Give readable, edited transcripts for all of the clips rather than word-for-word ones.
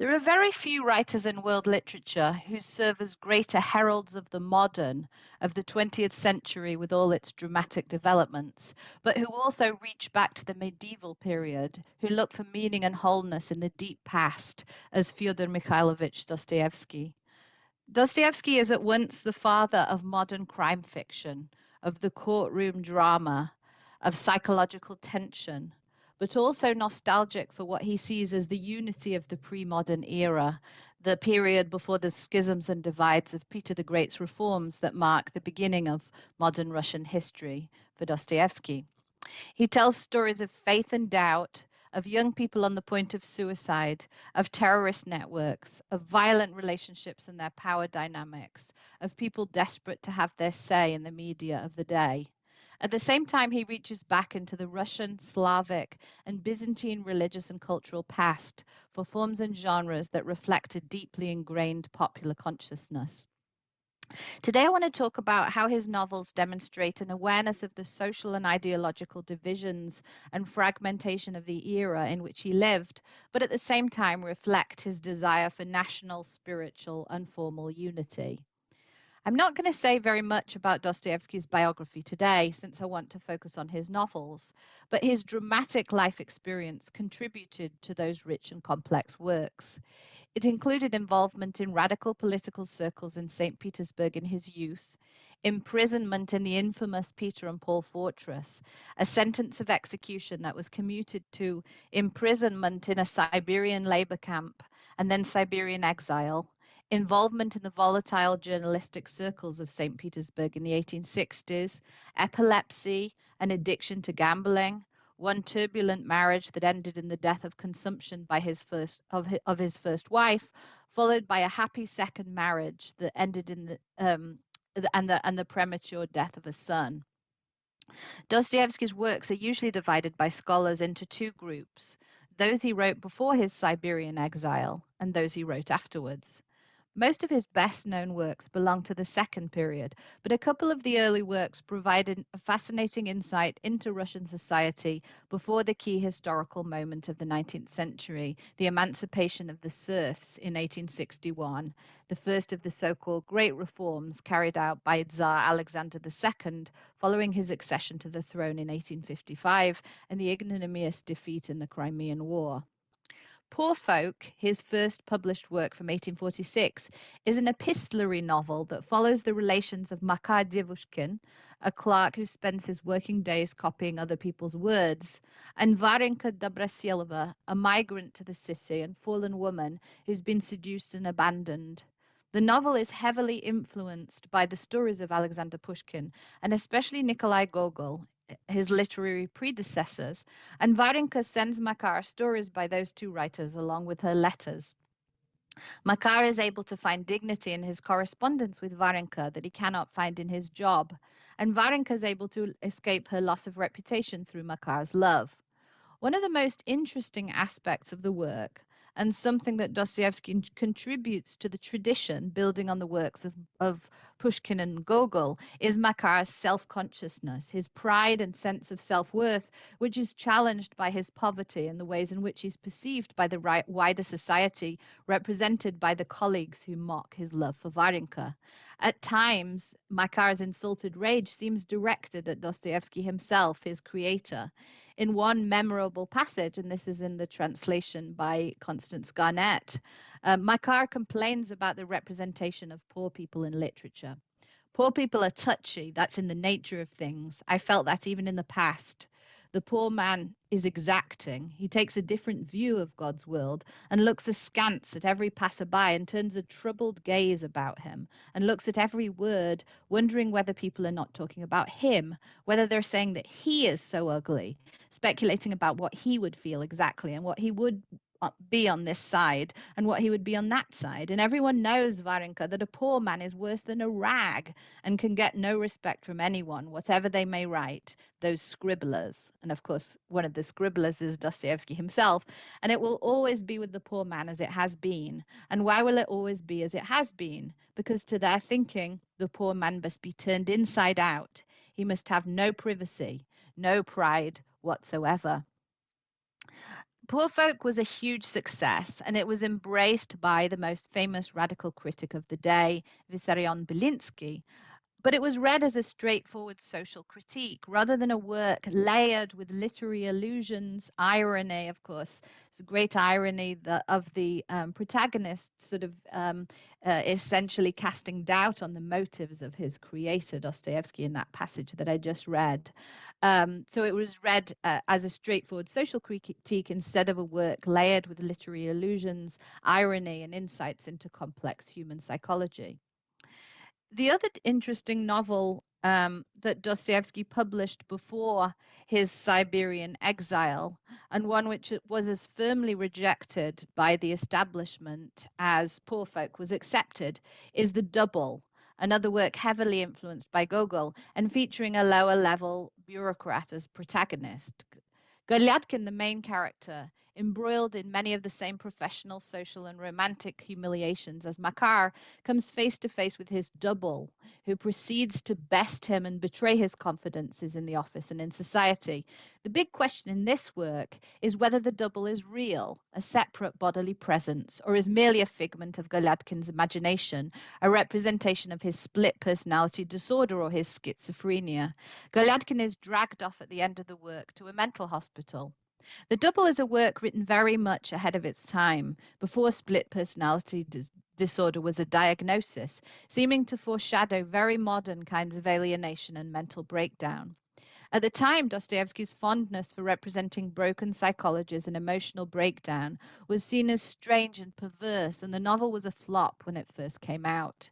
There are very few writers in world literature who serve as greater heralds of the modern, of the 20th century with all its dramatic developments, but who also reach back to the medieval period, who look for meaning and wholeness in the deep past, as Fyodor Mikhailovich Dostoyevsky. Dostoevsky is at once the father of modern crime fiction, of the courtroom drama, of psychological tension, but also nostalgic for what he sees as the unity of the pre-modern era, the period before the schisms and divides of Peter the Great's reforms that mark the beginning of modern Russian history for Dostoevsky. He tells stories of faith and doubt, of young people on the point of suicide, of terrorist networks, of violent relationships and their power dynamics, of people desperate to have their say in the media of the day. At the same time, he reaches back into the Russian, Slavic, and Byzantine religious and cultural past for forms and genres that reflect a deeply ingrained popular consciousness. Today, I want to talk about how his novels demonstrate an awareness of the social and ideological divisions and fragmentation of the era in which he lived, but at the same time reflect his desire for national, spiritual, and formal unity. I'm not going to say very much about Dostoevsky's biography today, since I want to focus on his novels, but his dramatic life experience contributed to those rich and complex works. It included involvement in radical political circles in St. Petersburg in his youth, imprisonment in the infamous Peter and Paul fortress, a sentence of execution that was commuted to imprisonment in a Siberian labor camp, and then Siberian exile, involvement in the volatile journalistic circles of St. Petersburg in the 1860s, epilepsy, an addiction to gambling, one turbulent marriage that ended in the death of consumption by his first wife, followed by a happy second marriage that ended in the premature death of a son. Dostoevsky's works are usually divided by scholars into two groups: those he wrote before his Siberian exile and those he wrote afterwards. Most of his best-known works belong to the second period, but a couple of the early works provided a fascinating insight into Russian society before the key historical moment of the 19th century, the emancipation of the serfs in 1861, the first of the so-called Great Reforms carried out by Tsar Alexander II following his accession to the throne in 1855 and the ignominious defeat in the Crimean War. Poor Folk, his first published work from 1846, is an epistolary novel that follows the relations of Makar Devushkin, a clerk who spends his working days copying other people's words, and Varenka Dobrasilova, a migrant to the city and fallen woman who's been seduced and abandoned. The novel is heavily influenced by the stories of Alexander Pushkin, and especially Nikolai Gogol, his literary predecessors, and Varenka sends Makar stories by those two writers along with her letters. Makar is able to find dignity in his correspondence with Varenka that he cannot find in his job, and Varenka is able to escape her loss of reputation through Makar's love. One of the most interesting aspects of the work, and something that Dostoevsky contributes to the tradition building on the works of Pushkin and Gogol, is Makar's self-consciousness, his pride and sense of self-worth, which is challenged by his poverty and the ways in which he's perceived by the wider society, represented by the colleagues who mock his love for Varenka. At times, Makar's insulted rage seems directed at Dostoevsky himself, his creator. In one memorable passage, and this is in the translation by Constance Garnett, Makar complains about the representation of poor people in literature. Poor people are touchy. That's in the nature of things. I felt that even in the past. The poor man is exacting. He takes a different view of God's world and looks askance at every passerby and turns a troubled gaze about him and looks at every word, wondering whether people are not talking about him, whether they're saying that he is so ugly, speculating about what he would feel exactly and what he would be on this side and what he would be on that side. And everyone knows, Varenka, that a poor man is worse than a rag and can get no respect from anyone, whatever they may write, those scribblers. And of course, one of the scribblers is Dostoevsky himself. And it will always be with the poor man as it has been. And why will it always be as it has been? Because to their thinking, the poor man must be turned inside out. He must have no privacy, no pride whatsoever. Poor Folk was a huge success, and it was embraced by the most famous radical critic of the day, Vissarion Belinsky. But it was read as a straightforward social critique rather than a work layered with literary allusions, irony, of course. It's a great irony of the protagonist sort of essentially casting doubt on the motives of his creator, Dostoevsky, in that passage that I just read. So it was read as a straightforward social critique instead of a work layered with literary allusions, irony, and insights into complex human psychology. The other interesting novel that Dostoevsky published before his Siberian exile, and one which was as firmly rejected by the establishment as Poor Folk was accepted, is The Double, another work heavily influenced by Gogol and featuring a lower level bureaucrat as protagonist. Golyadkin, the main character, embroiled in many of the same professional, social, and romantic humiliations as Makar, comes face to face with his double, who proceeds to best him and betray his confidences in the office and in society. The big question in this work is whether the double is real, a separate bodily presence, or is merely a figment of Golyadkin's imagination, a representation of his split personality disorder or his schizophrenia. Golyadkin is dragged off at the end of the work to a mental hospital. The Double is a work written very much ahead of its time, before split personality disorder was a diagnosis, seeming to foreshadow very modern kinds of alienation and mental breakdown. At the time, Dostoevsky's fondness for representing broken psychologies and emotional breakdown was seen as strange and perverse, and the novel was a flop when it first came out.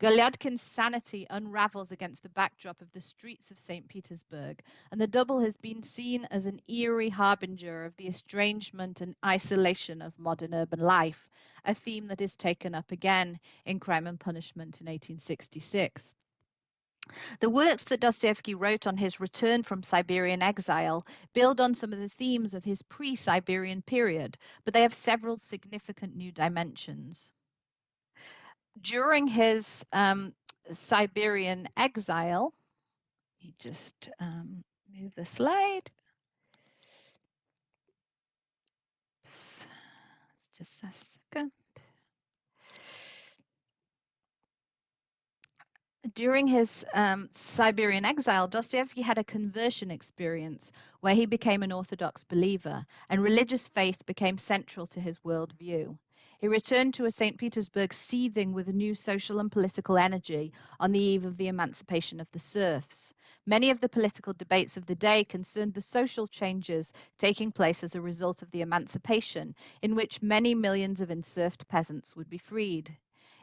Golyadkin's sanity unravels against the backdrop of the streets of St. Petersburg, and the double has been seen as an eerie harbinger of the estrangement and isolation of modern urban life, a theme that is taken up again in Crime and Punishment in 1866. The works that Dostoevsky wrote on his return from Siberian exile build on some of the themes of his pre-Siberian period, but they have several significant new dimensions. During his Siberian exile, let me just move the slide. Oops. Just a second. During his Siberian exile, Dostoevsky had a conversion experience where he became an Orthodox believer, and religious faith became central to his worldview. He returned to a St. Petersburg seething with new social and political energy on the eve of the emancipation of the serfs. Many of the political debates of the day concerned the social changes taking place as a result of the emancipation, in which many millions of enserfed peasants would be freed.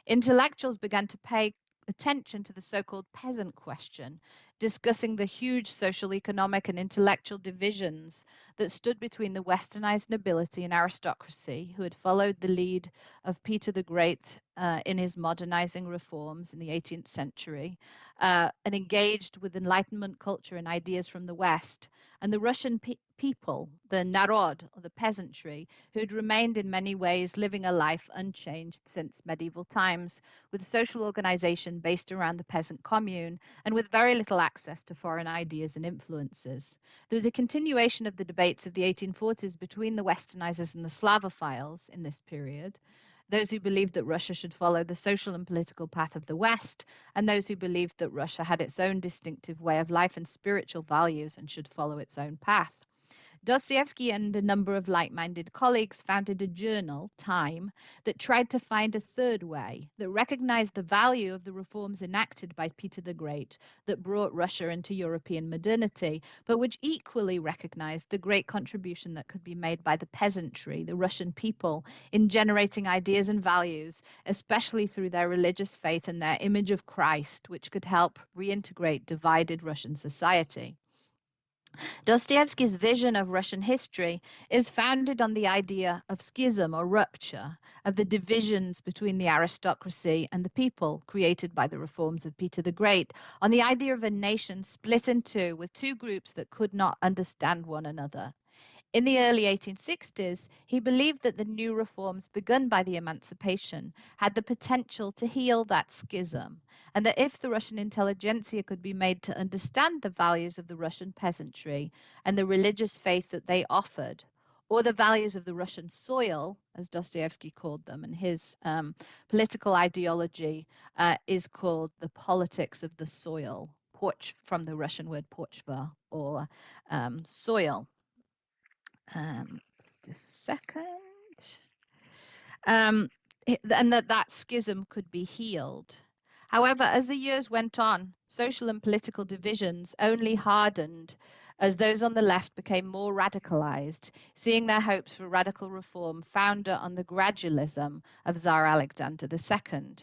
Intellectuals began to pay attention to the so-called peasant question, discussing the huge social, economic, and intellectual divisions that stood between the westernized nobility and aristocracy, who had followed the lead of Peter the Great in his modernizing reforms in the 18th century, and engaged with Enlightenment culture and ideas from the West, and the Russian people, the narod, or the peasantry, who had remained in many ways living a life unchanged since medieval times, with social organization based around the peasant commune and with very little access to foreign ideas and influences. There was a continuation of the debates of the 1840s between the westernizers and the Slavophiles in this period, those who believed that Russia should follow the social and political path of the West, and those who believed that Russia had its own distinctive way of life and spiritual values and should follow its own path. Dostoevsky and a number of like-minded colleagues founded a journal, Time, that tried to find a third way, that recognized the value of the reforms enacted by Peter the Great that brought Russia into European modernity, but which equally recognized the great contribution that could be made by the peasantry, the Russian people, in generating ideas and values, especially through their religious faith and their image of Christ, which could help reintegrate divided Russian society. Dostoevsky's vision of Russian history is founded on the idea of schism or rupture, of the divisions between the aristocracy and the people created by the reforms of Peter the Great, on the idea of a nation split in two with two groups that could not understand one another. In the early 1860s, he believed that the new reforms begun by the emancipation had the potential to heal that schism, and that if the Russian intelligentsia could be made to understand the values of the Russian peasantry and the religious faith that they offered, or the values of the Russian soil, as Dostoevsky called them, and his political ideology is called the politics of the soil, from the Russian word počva, or soil. Just a second. And that schism could be healed. However, as the years went on, social and political divisions only hardened as those on the left became more radicalized, seeing their hopes for radical reform founder on the gradualism of Tsar Alexander II.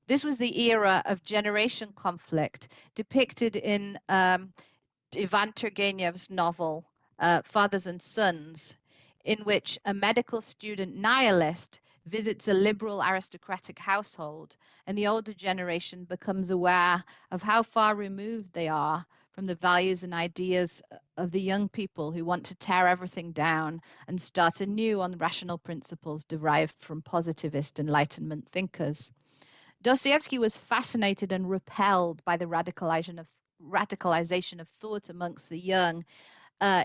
This was the era of generation conflict depicted in Ivan Turgenev's novel, Fathers and Sons, in which a medical student nihilist visits a liberal aristocratic household, and the older generation becomes aware of how far removed they are from the values and ideas of the young people who want to tear everything down and start anew on rational principles derived from positivist Enlightenment thinkers. Dostoevsky was fascinated and repelled by the radicalization of thought amongst the young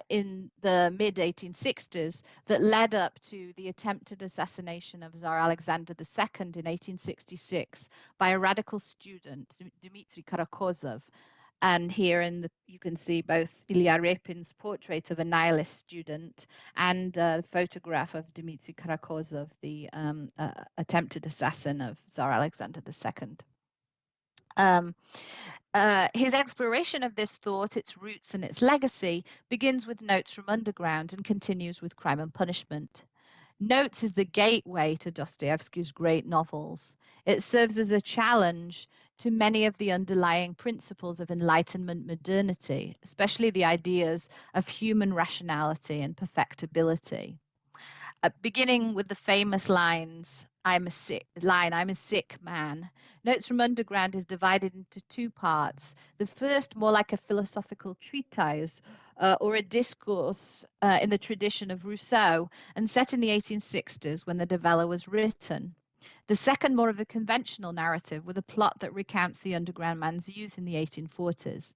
in the mid-1860s that led up to the attempted assassination of Tsar Alexander II in 1866 by a radical student, Dmitry Karakozov. And here you can see both Ilya Repin's portrait of a nihilist student and a photograph of Dmitry Karakozov, the attempted assassin of Tsar Alexander II. His exploration of this thought, its roots and its legacy, begins with Notes from Underground and continues with Crime and Punishment. Notes is the gateway to Dostoevsky's great novels. It serves as a challenge to many of the underlying principles of Enlightenment modernity, especially the ideas of human rationality and perfectibility. Beginning with the famous lines, I'm a sick man. Notes from Underground is divided into two parts. The first, more like a philosophical treatise or a discourse in the tradition of Rousseau, and set in the 1860s when the novella was written. The second, more of a conventional narrative with a plot that recounts the underground man's youth in the 1840s.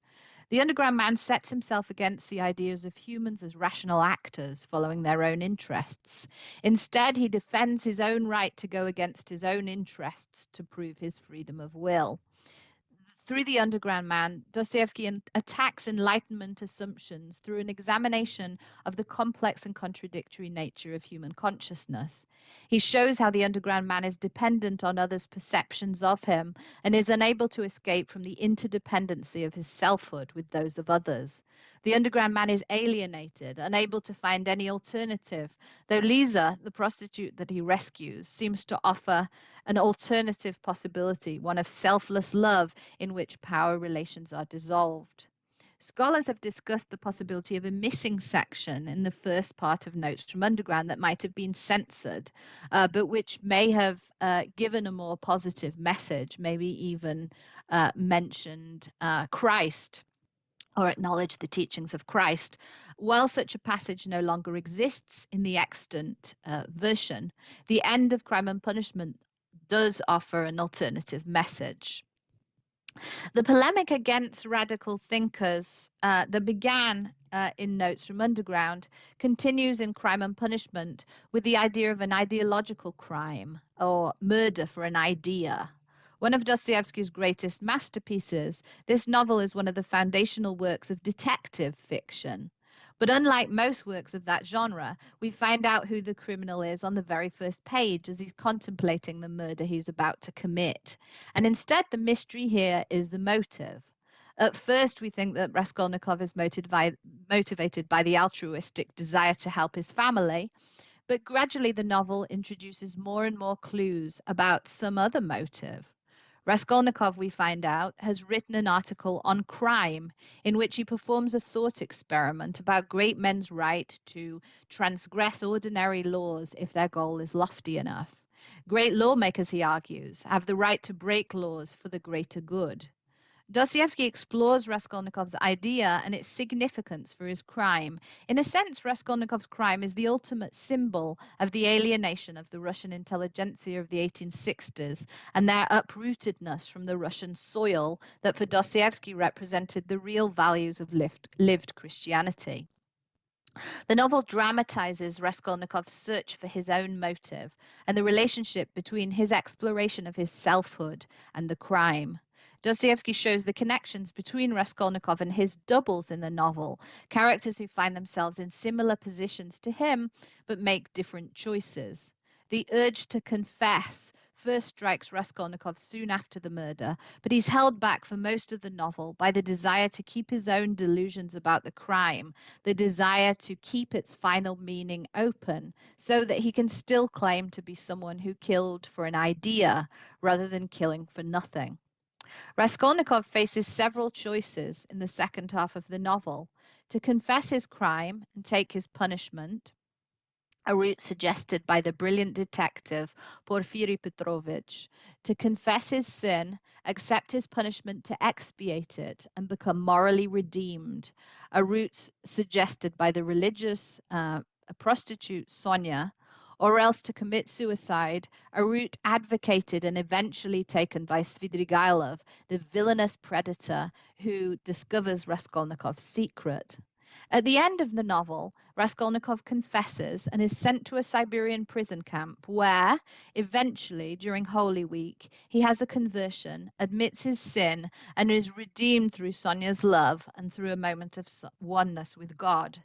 The underground man sets himself against the ideas of humans as rational actors following their own interests. Instead, he defends his own right to go against his own interests to prove his freedom of will. Through the underground man, Dostoevsky attacks Enlightenment assumptions through an examination of the complex and contradictory nature of human consciousness. He shows how the underground man is dependent on others' perceptions of him and is unable to escape from the interdependency of his selfhood with those of others. The underground man is alienated, unable to find any alternative, though Lisa, the prostitute that he rescues, seems to offer an alternative possibility, one of selfless love in which power relations are dissolved. Scholars have discussed the possibility of a missing section in the first part of Notes from Underground that might have been censored, but which may have given a more positive message, maybe even mentioned Christ, or acknowledge the teachings of Christ. While such a passage no longer exists in the extant version, the end of Crime and Punishment does offer an alternative message. The polemic against radical thinkers that began in Notes from Underground continues in Crime and Punishment with the idea of an ideological crime or murder for an idea. One of Dostoevsky's greatest masterpieces, this novel is one of the foundational works of detective fiction. But unlike most works of that genre, we find out who the criminal is on the very first page as he's contemplating the murder he's about to commit. And instead, the mystery here is the motive. At first, we think that Raskolnikov is motivated by the altruistic desire to help his family, but gradually the novel introduces more and more clues about some other motive. Raskolnikov, we find out, has written an article on crime in which he performs a thought experiment about great men's right to transgress ordinary laws if their goal is lofty enough. Great lawmakers, he argues, have the right to break laws for the greater good. Dostoevsky explores Raskolnikov's idea and its significance for his crime. In a sense, Raskolnikov's crime is the ultimate symbol of the alienation of the Russian intelligentsia of the 1860s and their uprootedness from the Russian soil that for Dostoevsky represented the real values of lived Christianity. The novel dramatizes Raskolnikov's search for his own motive and the relationship between his exploration of his selfhood and the crime. Dostoevsky shows the connections between Raskolnikov and his doubles in the novel, characters who find themselves in similar positions to him but make different choices. The urge to confess first strikes Raskolnikov soon after the murder, but he's held back for most of the novel by the desire to keep his own delusions about the crime, the desire to keep its final meaning open so that he can still claim to be someone who killed for an idea rather than killing for nothing. Raskolnikov faces several choices in the second half of the novel: to confess his crime and take his punishment, a route suggested by the brilliant detective Porfiry Petrovich; to confess his sin, accept his punishment to expiate it, and become morally redeemed, a route suggested by the religious prostitute Sonia; or else to commit suicide, a route advocated and eventually taken by Svidrigailov, the villainous predator who discovers Raskolnikov's secret. At the end of the novel, Raskolnikov confesses and is sent to a Siberian prison camp where, eventually, during Holy Week, he has a conversion, admits his sin, and is redeemed through Sonia's love and through a moment of oneness with God.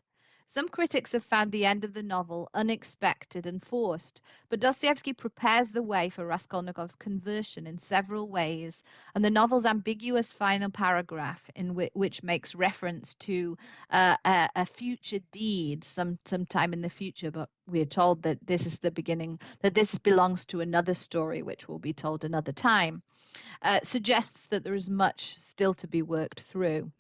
Some critics have found the end of the novel unexpected and forced, but Dostoevsky prepares the way for Raskolnikov's conversion in several ways, and the novel's ambiguous final paragraph, in which makes reference to a future deed sometime in the future, but we are told that this is the beginning, that this belongs to another story, which will be told another time, suggests that there is much still to be worked through.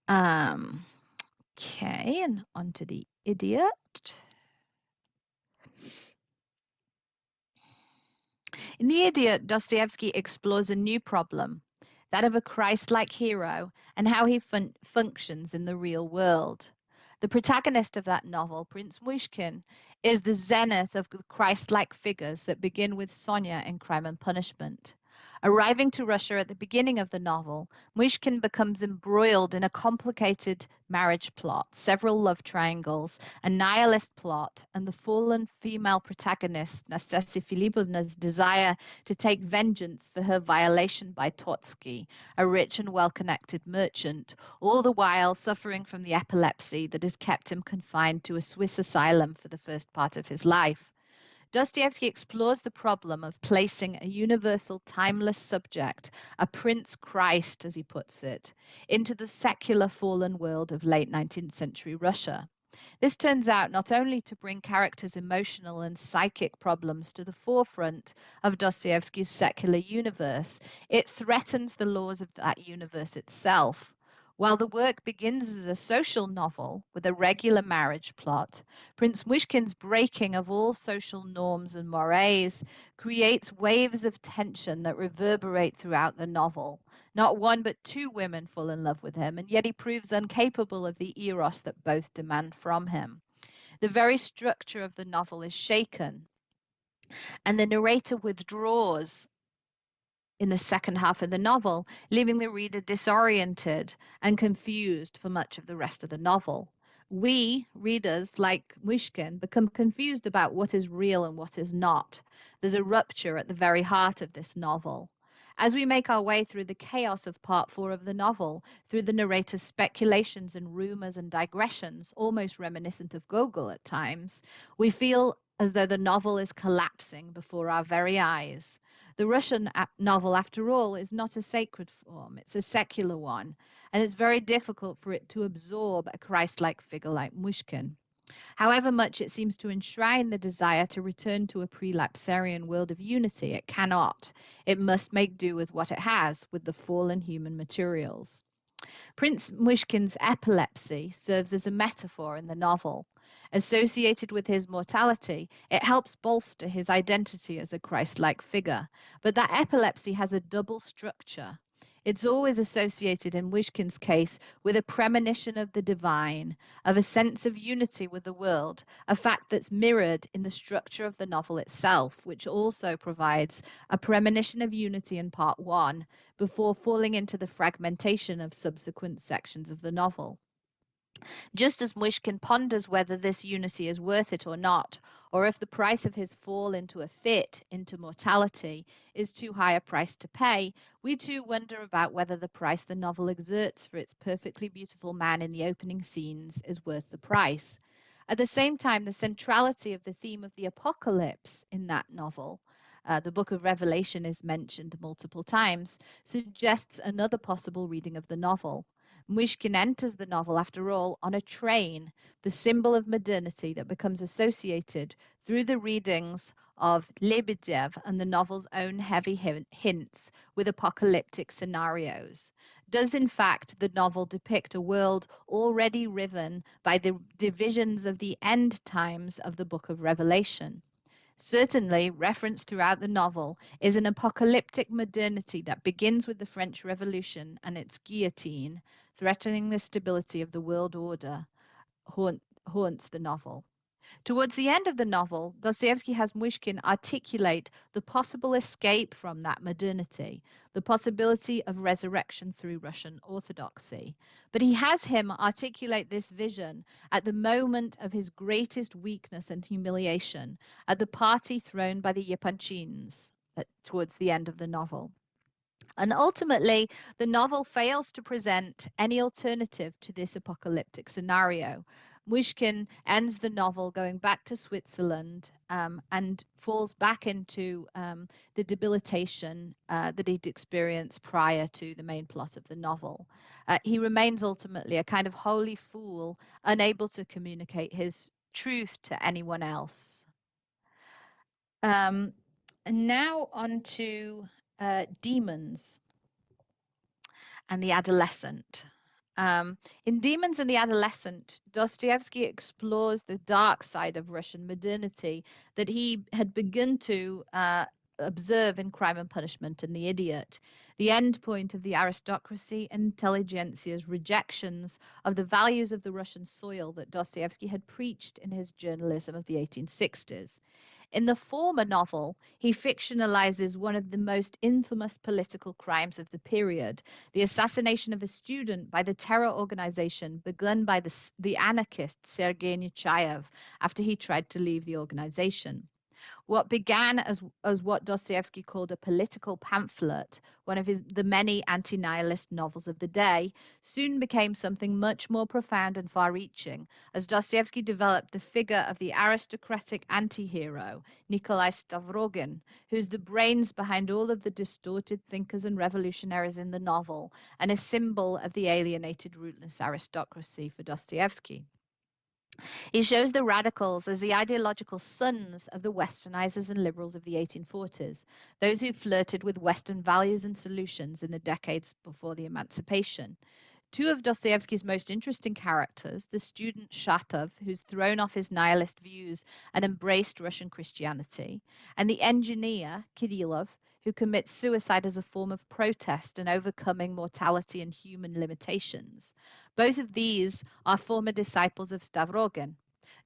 Okay, and on to the idiot. In The Idiot, Dostoevsky explores a new problem, that of a Christ-like hero and how he functions in the real world. The protagonist of that novel, Prince Muishkin, is the zenith of the Christ-like figures that begin with Sonia in Crime and Punishment. Arriving to Russia at the beginning of the novel, Muishkin becomes embroiled in a complicated marriage plot, several love triangles, a nihilist plot, and the fallen female protagonist, Nastasya Filipovna's desire to take vengeance for her violation by Totsky, a rich and well-connected merchant, all the while suffering from the epilepsy that has kept him confined to a Swiss asylum for the first part of his life. Dostoevsky explores the problem of placing a universal, timeless subject, a Prince Christ, as he puts it, into the secular fallen world of late 19th century Russia. This turns out not only to bring characters' emotional and psychic problems to the forefront of Dostoevsky's secular universe, it threatens the laws of that universe itself. While the work begins as a social novel with a regular marriage plot, Prince Muishkin's breaking of all social norms and mores creates waves of tension that reverberate throughout the novel. Not one but two women fall in love with him, and yet he proves incapable of the eros that both demand from him. The very structure of the novel is shaken, and the narrator withdraws in the second half of the novel, leaving the reader disoriented and confused for much of the rest of the novel. We, readers, like Muishkin, become confused about what is real and what is not. There's a rupture at the very heart of this novel. As we make our way through the chaos of part four of the novel, through the narrator's speculations and rumors and digressions, almost reminiscent of Gogol at times, we feel as though the novel is collapsing before our very eyes. The Russian novel, after all, is not a sacred form, it's a secular one, and it's very difficult for it to absorb a Christ-like figure like Mushkin. However much it seems to enshrine the desire to return to a prelapsarian world of unity, it cannot. It must make do with what it has, with the fallen human materials. Prince Muishkin's epilepsy serves as a metaphor in the novel. Associated with his mortality, it helps bolster his identity as a Christ-like figure. But that epilepsy has a double structure. It's always associated, in Myshkin's case, with a premonition of the divine, of a sense of unity with the world, a fact that's mirrored in the structure of the novel itself, which also provides a premonition of unity in part one before falling into the fragmentation of subsequent sections of the novel. Just as Myshkin ponders whether this unity is worth it or not, or if the price of his fall into a fit, into mortality, is too high a price to pay, we too wonder about whether the price the novel exerts for its perfectly beautiful man in the opening scenes is worth the price. At the same time, the centrality of the theme of the apocalypse in that novel, the book of Revelation is mentioned multiple times, suggests another possible reading of the novel. Myshkin enters the novel, after all, on a train, the symbol of modernity that becomes associated through the readings of Lebedev and the novel's own heavy hints with apocalyptic scenarios. Does, in fact, the novel depict a world already riven by the divisions of the end times of the book of Revelation? Certainly, referenced throughout the novel is an apocalyptic modernity that begins with the French Revolution and its guillotine, threatening the stability of the world order, haunts the novel. Towards the end of the novel, Dostoevsky has Myshkin articulate the possible escape from that modernity, the possibility of resurrection through Russian Orthodoxy. But he has him articulate this vision at the moment of his greatest weakness and humiliation, at the party thrown by the Yapanchins towards the end of the novel. And ultimately, the novel fails to present any alternative to this apocalyptic scenario. Myshkin ends the novel going back to Switzerland and falls back into the debilitation that he'd experienced prior to the main plot of the novel. He remains ultimately a kind of holy fool, unable to communicate his truth to anyone else. And now on to Demons and the Adolescent. In Demons and the Adolescent, Dostoevsky explores the dark side of Russian modernity that he had begun to observe in Crime and Punishment and The Idiot, the end point of the aristocracy and intelligentsia's rejections of the values of the Russian soil that Dostoevsky had preached in his journalism of the 1860s. In the former novel, he fictionalizes one of the most infamous political crimes of the period, the assassination of a student by the terror organization begun by the anarchist Sergei Nechayev after he tried to leave the organization. What began as what Dostoevsky called a political pamphlet, one of the many anti-nihilist novels of the day, soon became something much more profound and far-reaching, as Dostoevsky developed the figure of the aristocratic anti-hero, Nikolai Stavrogin, who's the brains behind all of the distorted thinkers and revolutionaries in the novel, and a symbol of the alienated, rootless aristocracy for Dostoevsky. He shows the radicals as the ideological sons of the westernizers and liberals of the 1840s, those who flirted with Western values and solutions in the decades before the emancipation. Two of Dostoevsky's most interesting characters, the student Shatov, who's thrown off his nihilist views and embraced Russian Christianity, and the engineer, Kirillov, who commits suicide as a form of protest and overcoming mortality and human limitations. Both of these are former disciples of Stavrogin.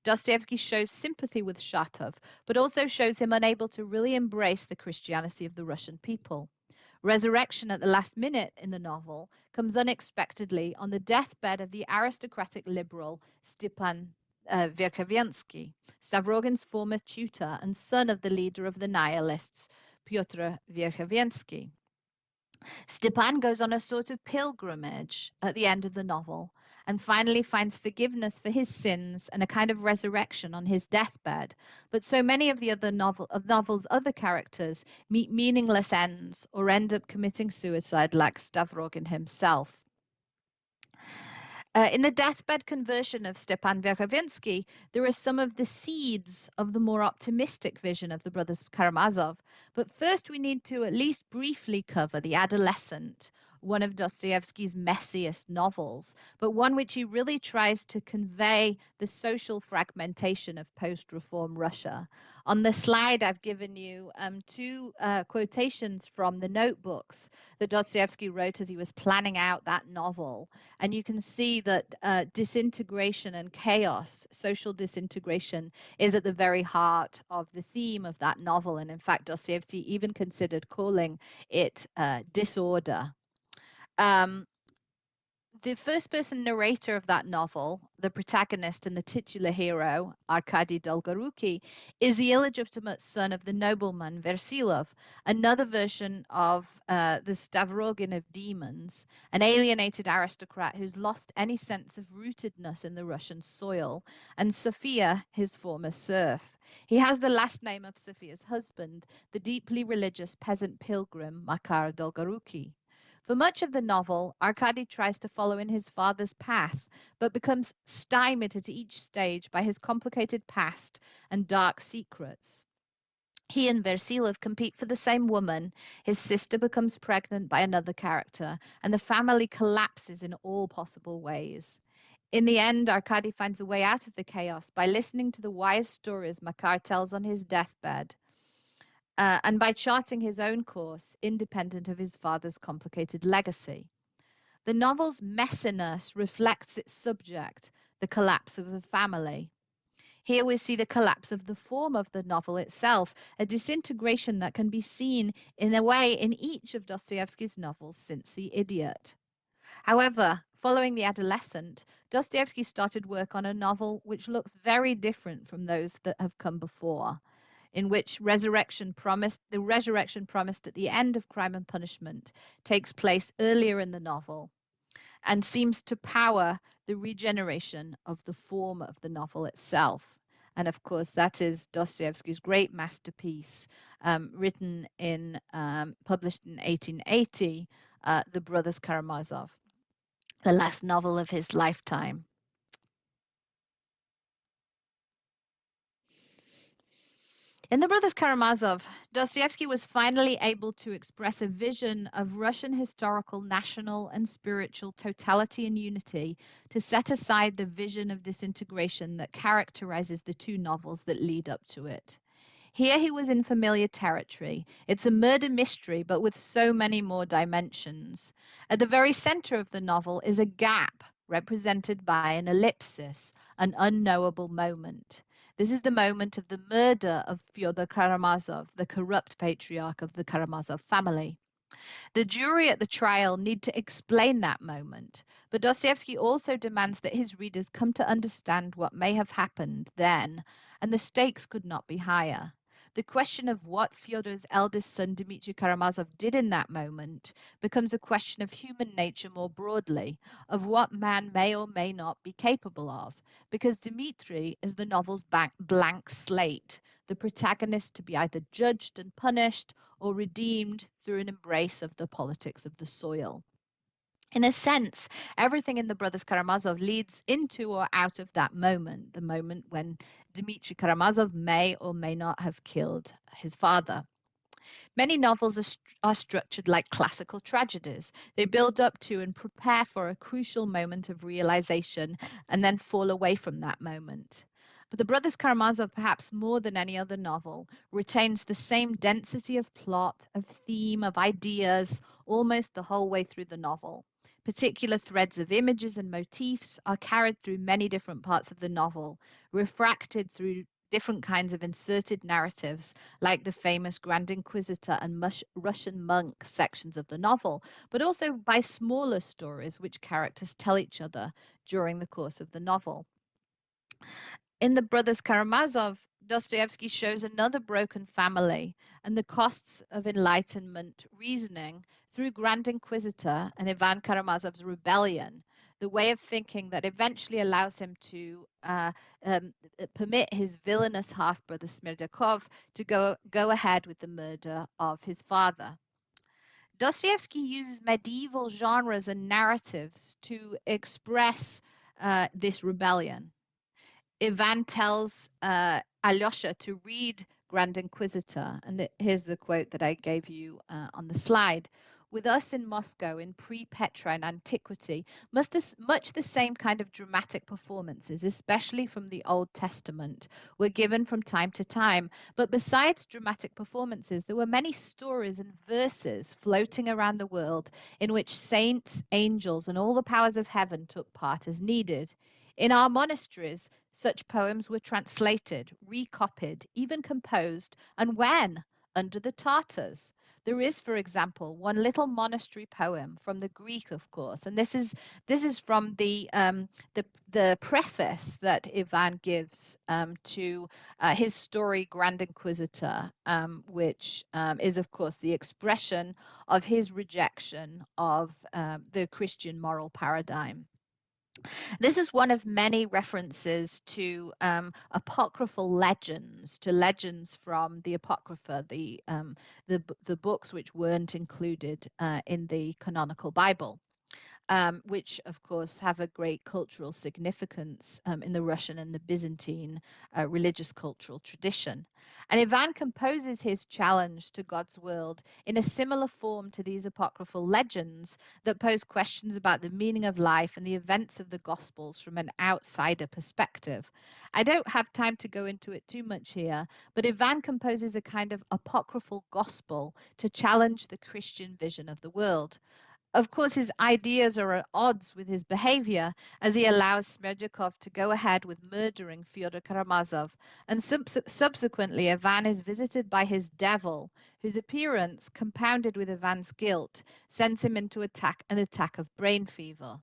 Dostoevsky shows sympathy with Shatov, but also shows him unable to really embrace the Christianity of the Russian people. Resurrection at the last minute in the novel comes unexpectedly on the deathbed of the aristocratic liberal Stepan Verkhovensky, Stavrogin's former tutor and son of the leader of the nihilists, Pyotr Verkhovensky. Stepan goes on a sort of pilgrimage at the end of the novel and finally finds forgiveness for his sins and a kind of resurrection on his deathbed. But so many of the other novel's other characters meet meaningless ends or end up committing suicide like Stavrogin himself. In the deathbed conversion of Stepan Verkhovensky, there are some of the seeds of the more optimistic vision of the Brothers Karamazov. But first we need to at least briefly cover the Adolescent, one of Dostoevsky's messiest novels, but one which he really tries to convey the social fragmentation of post-reform Russia. On the slide, I've given you two quotations from the notebooks that Dostoevsky wrote as he was planning out that novel. And you can see that disintegration and chaos, social disintegration, is at the very heart of the theme of that novel. And in fact, Dostoevsky even considered calling it disorder. The first person narrator of that novel, the protagonist and the titular hero, Arkady Dolgoruki, is the illegitimate son of the nobleman Versilov, another version of the Stavrogin of demons, an alienated aristocrat who's lost any sense of rootedness in the Russian soil, and Sophia, his former serf. He has the last name of Sophia's husband, the deeply religious peasant pilgrim Makar Dolgoruki. For much of the novel, Arkady tries to follow in his father's path, but becomes stymied at each stage by his complicated past and dark secrets. He and Versilov compete for the same woman, his sister becomes pregnant by another character, and the family collapses in all possible ways. In the end, Arkady finds a way out of the chaos by listening to the wise stories Makar tells on his deathbed. And by charting his own course, independent of his father's complicated legacy. The novel's messiness reflects its subject, the collapse of a family. Here we see the collapse of the form of the novel itself, a disintegration that can be seen in a way in each of Dostoevsky's novels since The Idiot. However, following The Adolescent, Dostoevsky started work on a novel which looks very different from those that have come before, in which the resurrection promised at the end of Crime and Punishment takes place earlier in the novel and seems to power the regeneration of the form of the novel itself. And of course, that is Dostoevsky's great masterpiece, published in 1880, The Brothers Karamazov, the last novel of his lifetime. In The Brothers Karamazov, Dostoevsky was finally able to express a vision of Russian historical, national, and spiritual totality and unity to set aside the vision of disintegration that characterizes the two novels that lead up to it. Here he was in familiar territory. It's a murder mystery, but with so many more dimensions. At the very center of the novel is a gap represented by an ellipsis, an unknowable moment. This is the moment of the murder of Fyodor Karamazov, the corrupt patriarch of the Karamazov family. The jury at the trial need to explain that moment, but Dostoevsky also demands that his readers come to understand what may have happened then, and the stakes could not be higher. The question of what Fyodor's eldest son Dmitry Karamazov did in that moment becomes a question of human nature more broadly, of what man may or may not be capable of, because Dmitry is the novel's blank slate, the protagonist to be either judged and punished or redeemed through an embrace of the politics of the soil. In a sense, everything in the Brothers Karamazov leads into or out of that moment, the moment when Dmitry Karamazov may or may not have killed his father. Many novels are structured like classical tragedies. They build up to and prepare for a crucial moment of realization and then fall away from that moment. But the Brothers Karamazov, perhaps more than any other novel, retains the same density of plot, of theme, of ideas, almost the whole way through the novel. Particular threads of images and motifs are carried through many different parts of the novel, refracted through different kinds of inserted narratives, like the famous Grand Inquisitor and Russian monk sections of the novel, but also by smaller stories which characters tell each other during the course of the novel. In The Brothers Karamazov, Dostoevsky shows another broken family and the costs of Enlightenment reasoning through Grand Inquisitor and Ivan Karamazov's rebellion, the way of thinking that eventually allows him to permit his villainous half-brother Smerdyakov to go ahead with the murder of his father. Dostoevsky uses medieval genres and narratives to express this rebellion. Ivan tells Alyosha to read Grand Inquisitor, and here's the quote that I gave you on the slide. with us in Moscow in pre-Petrine antiquity, much the same kind of dramatic performances, especially from the Old Testament, were given from time to time. But besides dramatic performances, there were many stories and verses floating around the world in which saints, angels, and all the powers of heaven took part as needed. In our monasteries, such poems were translated, recopied, even composed, and when? Under the Tartars. There is, for example, one little monastery poem from the Greek, of course, and this is from the preface that Ivan gives to his story Grand Inquisitor, which is, of course, the expression of his rejection of the Christian moral paradigm. This is one of many references to apocryphal legends, to legends from the Apocrypha, the books which weren't included in the canonical Bible. Which, of course, have a great cultural significance in the Russian and the Byzantine religious cultural tradition. And Ivan composes his challenge to God's world in a similar form to these apocryphal legends that pose questions about the meaning of life and the events of the Gospels from an outsider perspective. I don't have time to go into it too much here, but Ivan composes a kind of apocryphal gospel to challenge the Christian vision of the world. Of course, his ideas are at odds with his behavior as he allows Smerdjakov to go ahead with murdering Fyodor Karamazov, and subsequently Ivan is visited by his devil, whose appearance, compounded with Ivan's guilt, sends him into an attack of brain fever.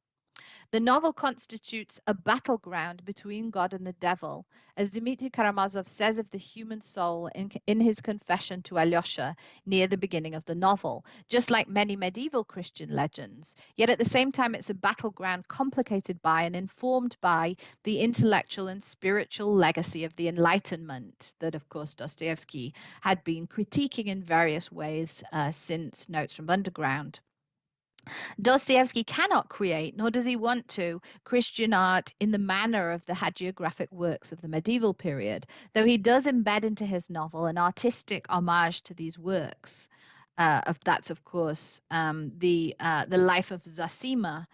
The novel constitutes a battleground between God and the devil, as Dmitry Karamazov says of the human soul in his confession to Alyosha near the beginning of the novel, just like many medieval Christian legends. Yet at the same time, it's a battleground complicated by and informed by the intellectual and spiritual legacy of the Enlightenment that, of course, Dostoyevsky had been critiquing in various ways since Notes from Underground. Dostoevsky cannot create, nor does he want to, Christian art in the manner of the hagiographic works of the medieval period, though he does embed into his novel an artistic homage to these works. That's, of course, the life of Zosima,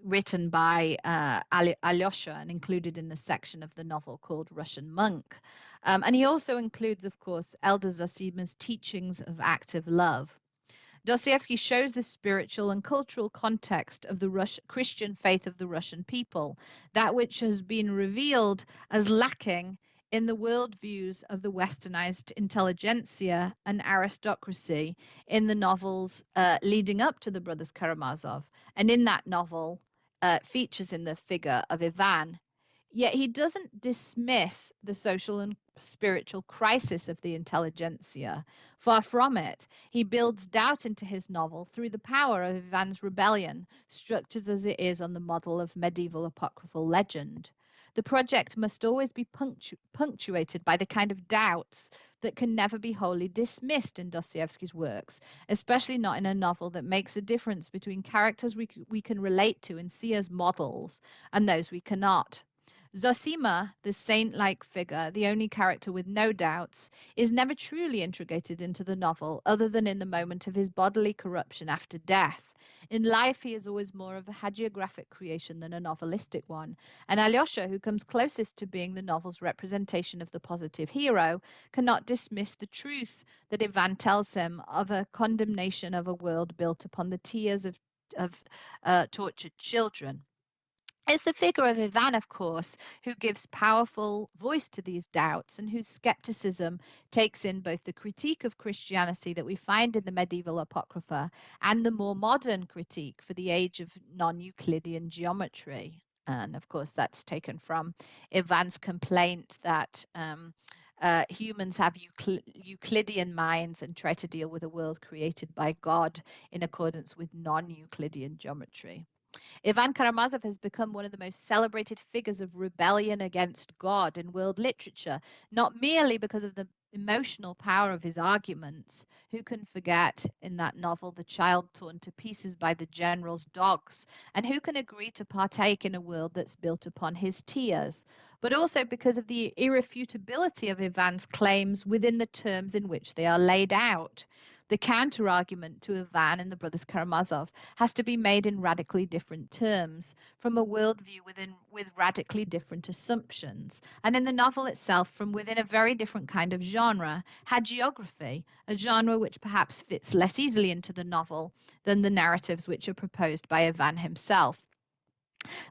written by Alyosha and included in the section of the novel called Russian Monk. And he also includes, of course, Elder Zosima's teachings of active love. Dostoevsky shows the spiritual and cultural context of the Christian faith of the Russian people, that which has been revealed as lacking in the worldviews of the westernized intelligentsia and aristocracy in the novels leading up to the Brothers Karamazov, and in that novel features in the figure of Ivan. Yet he doesn't dismiss the social and spiritual crisis of the intelligentsia. Far from it, he builds doubt into his novel through the power of Ivan's rebellion, structured as it is on the model of medieval apocryphal legend. The project must always be punctuated by the kind of doubts that can never be wholly dismissed in Dostoevsky's works, especially not in a novel that makes a difference between characters we can relate to and see as models and those we cannot. Zosima, the saint-like figure, the only character with no doubts, is never truly integrated into the novel other than in the moment of his bodily corruption after death. In life, he is always more of a hagiographic creation than a novelistic one, and Alyosha, who comes closest to being the novel's representation of the positive hero, cannot dismiss the truth that Ivan tells him of a condemnation of a world built upon the tears of tortured children. It's the figure of Ivan, of course, who gives powerful voice to these doubts and whose skepticism takes in both the critique of Christianity that we find in the medieval Apocrypha and the more modern critique for the age of non-Euclidean geometry. And of course, that's taken from Ivan's complaint that humans have Euclidean minds and try to deal with a world created by God in accordance with non-Euclidean geometry. Ivan Karamazov has become one of the most celebrated figures of rebellion against God in world literature, not merely because of the emotional power of his arguments. Who can forget in that novel the child torn to pieces by the general's dogs? And who can agree to partake in a world that's built upon his tears? But also because of the irrefutability of Ivan's claims within the terms in which they are laid out. The counter-argument to Ivan and the Brothers Karamazov has to be made in radically different terms, from a worldview with radically different assumptions, and in the novel itself from within a very different kind of genre, hagiography, a genre which perhaps fits less easily into the novel than the narratives which are proposed by Ivan himself.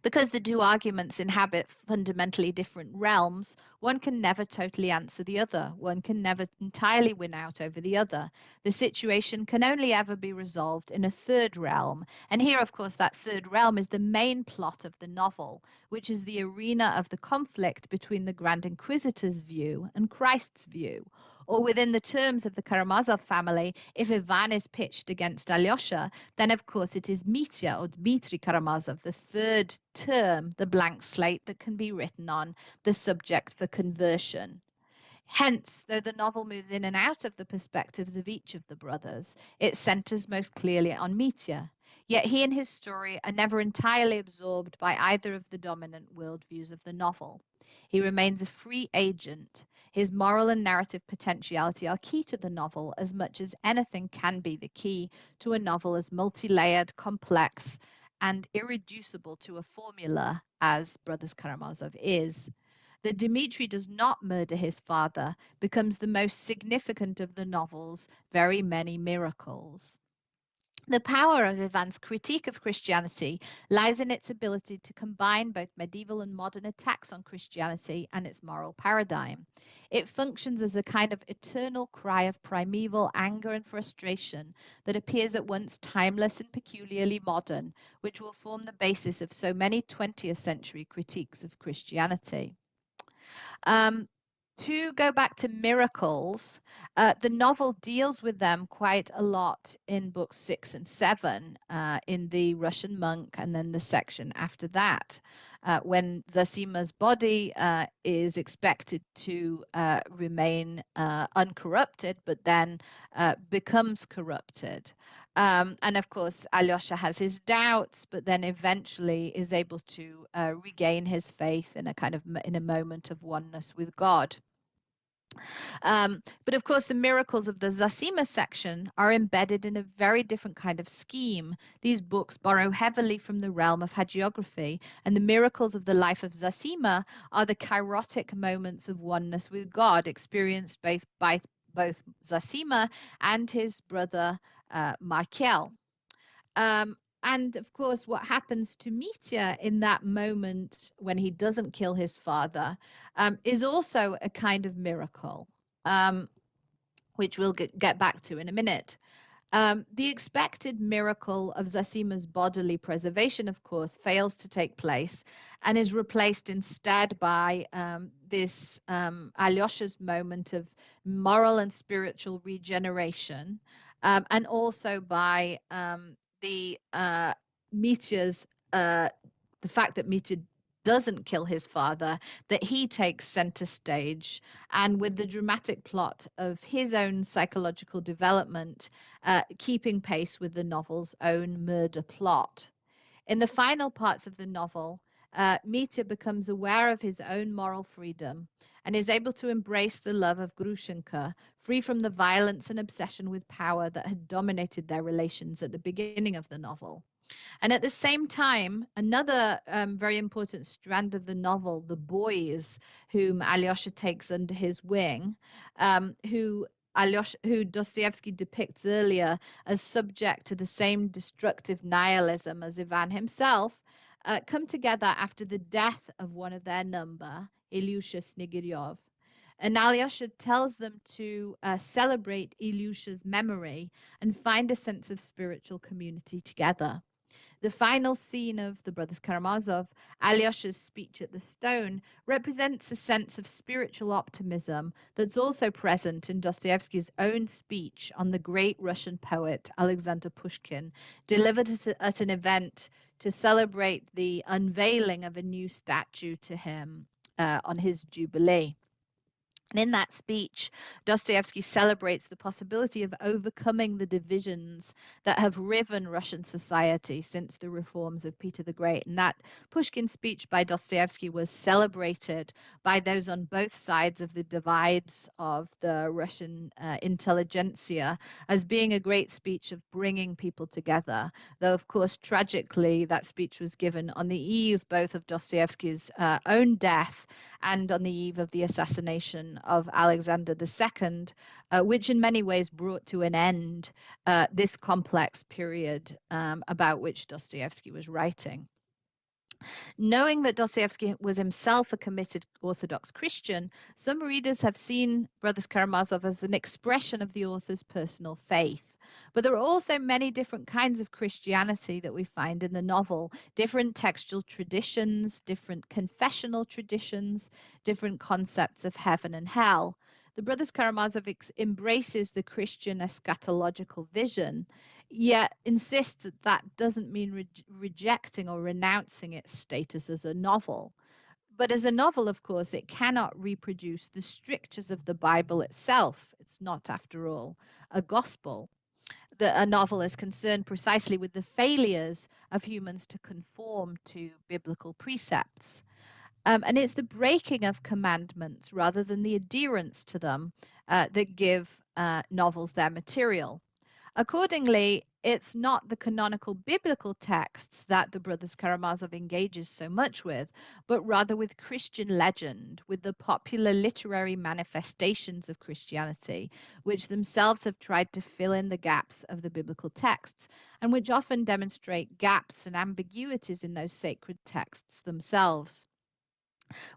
Because the two arguments inhabit fundamentally different realms, one can never totally answer the other. One can never entirely win out over the other. The situation can only ever be resolved in a third realm. And here, of course, that third realm is the main plot of the novel, which is the arena of the conflict between the Grand Inquisitor's view and Christ's view. Or within the terms of the Karamazov family, if Ivan is pitched against Alyosha, then of course it is Mitya or Dmitry Karamazov, the third term, the blank slate that can be written on, the subject for conversion. Hence, though the novel moves in and out of the perspectives of each of the brothers, it centers most clearly on Mitya. Yet he and his story are never entirely absorbed by either of the dominant worldviews of the novel. He remains a free agent. His moral and narrative potentiality are key to the novel as much as anything can be the key to a novel as multi-layered, complex, and irreducible to a formula as Brothers Karamazov is. That Dmitri does not murder his father becomes the most significant of the novel's very many miracles. The power of Ivan's critique of Christianity lies in its ability to combine both medieval and modern attacks on Christianity and its moral paradigm. It functions as a kind of eternal cry of primeval anger and frustration that appears at once timeless and peculiarly modern, which will form the basis of so many 20th century critiques of Christianity. To go back to miracles, the novel deals with them quite a lot in books 6 and 7, in the Russian monk, and then the section after that, when Zosima's body is expected to remain uncorrupted, but then becomes corrupted. And of course, Alyosha has his doubts, but then eventually is able to regain his faith in a moment of oneness with God. But of course, the miracles of the Zosima section are embedded in a very different kind of scheme. These books borrow heavily from the realm of hagiography, and the miracles of the life of Zosima are the kairotic moments of oneness with God experienced by both Zosima and his brother Markel. And of course, what happens to Mitya in that moment when he doesn't kill his father is also a kind of miracle, which we'll get back to in a minute. The expected miracle of Zosima's bodily preservation, of course, fails to take place and is replaced instead by this Alyosha's moment of moral and spiritual regeneration, and also by Mitya's the fact that Mitya doesn't kill his father, that he takes center stage, and with the dramatic plot of his own psychological development keeping pace with the novel's own murder plot. In the final parts of the novel, Mitya becomes aware of his own moral freedom and is able to embrace the love of Grushenka, free from the violence and obsession with power that had dominated their relations at the beginning of the novel. And at the same time, another very important strand of the novel, the boys whom Alyosha takes under his wing, who Dostoevsky depicts earlier as subject to the same destructive nihilism as Ivan himself, come together after the death of one of their number, Ilyusha Snigiryov. And Alyosha tells them to celebrate Ilyusha's memory and find a sense of spiritual community together. The final scene of the Brothers Karamazov, Alyosha's speech at the stone, represents a sense of spiritual optimism that's also present in Dostoevsky's own speech on the great Russian poet Alexander Pushkin, delivered at an event to celebrate the unveiling of a new statue to him on his jubilee. And in that speech, Dostoevsky celebrates the possibility of overcoming the divisions that have riven Russian society since the reforms of Peter the Great. And that Pushkin speech by Dostoevsky was celebrated by those on both sides of the divides of the Russian intelligentsia as being a great speech of bringing people together. Though, of course, tragically, that speech was given on the eve both of Dostoevsky's own death and on the eve of the assassination of Alexander II, which in many ways brought to an end this complex period about which Dostoevsky was writing. Knowing that Dostoevsky was himself a committed Orthodox Christian, some readers have seen Brothers Karamazov as an expression of the author's personal faith. But there are also many different kinds of Christianity that we find in the novel, different textual traditions, different confessional traditions, different concepts of heaven and hell. The Brothers Karamazov embraces the Christian eschatological vision, yet insists that that doesn't mean rejecting or renouncing its status as a novel. But as a novel, of course, it cannot reproduce the strictures of the Bible itself. It's not, after all, a gospel. A novel is concerned precisely with the failures of humans to conform to biblical precepts. And it's the breaking of commandments rather than the adherence to them that give novels their material. Accordingly, it's not the canonical biblical texts that the Brothers Karamazov engages so much with, but rather with Christian legend, with the popular literary manifestations of Christianity, which themselves have tried to fill in the gaps of the biblical texts, and which often demonstrate gaps and ambiguities in those sacred texts themselves.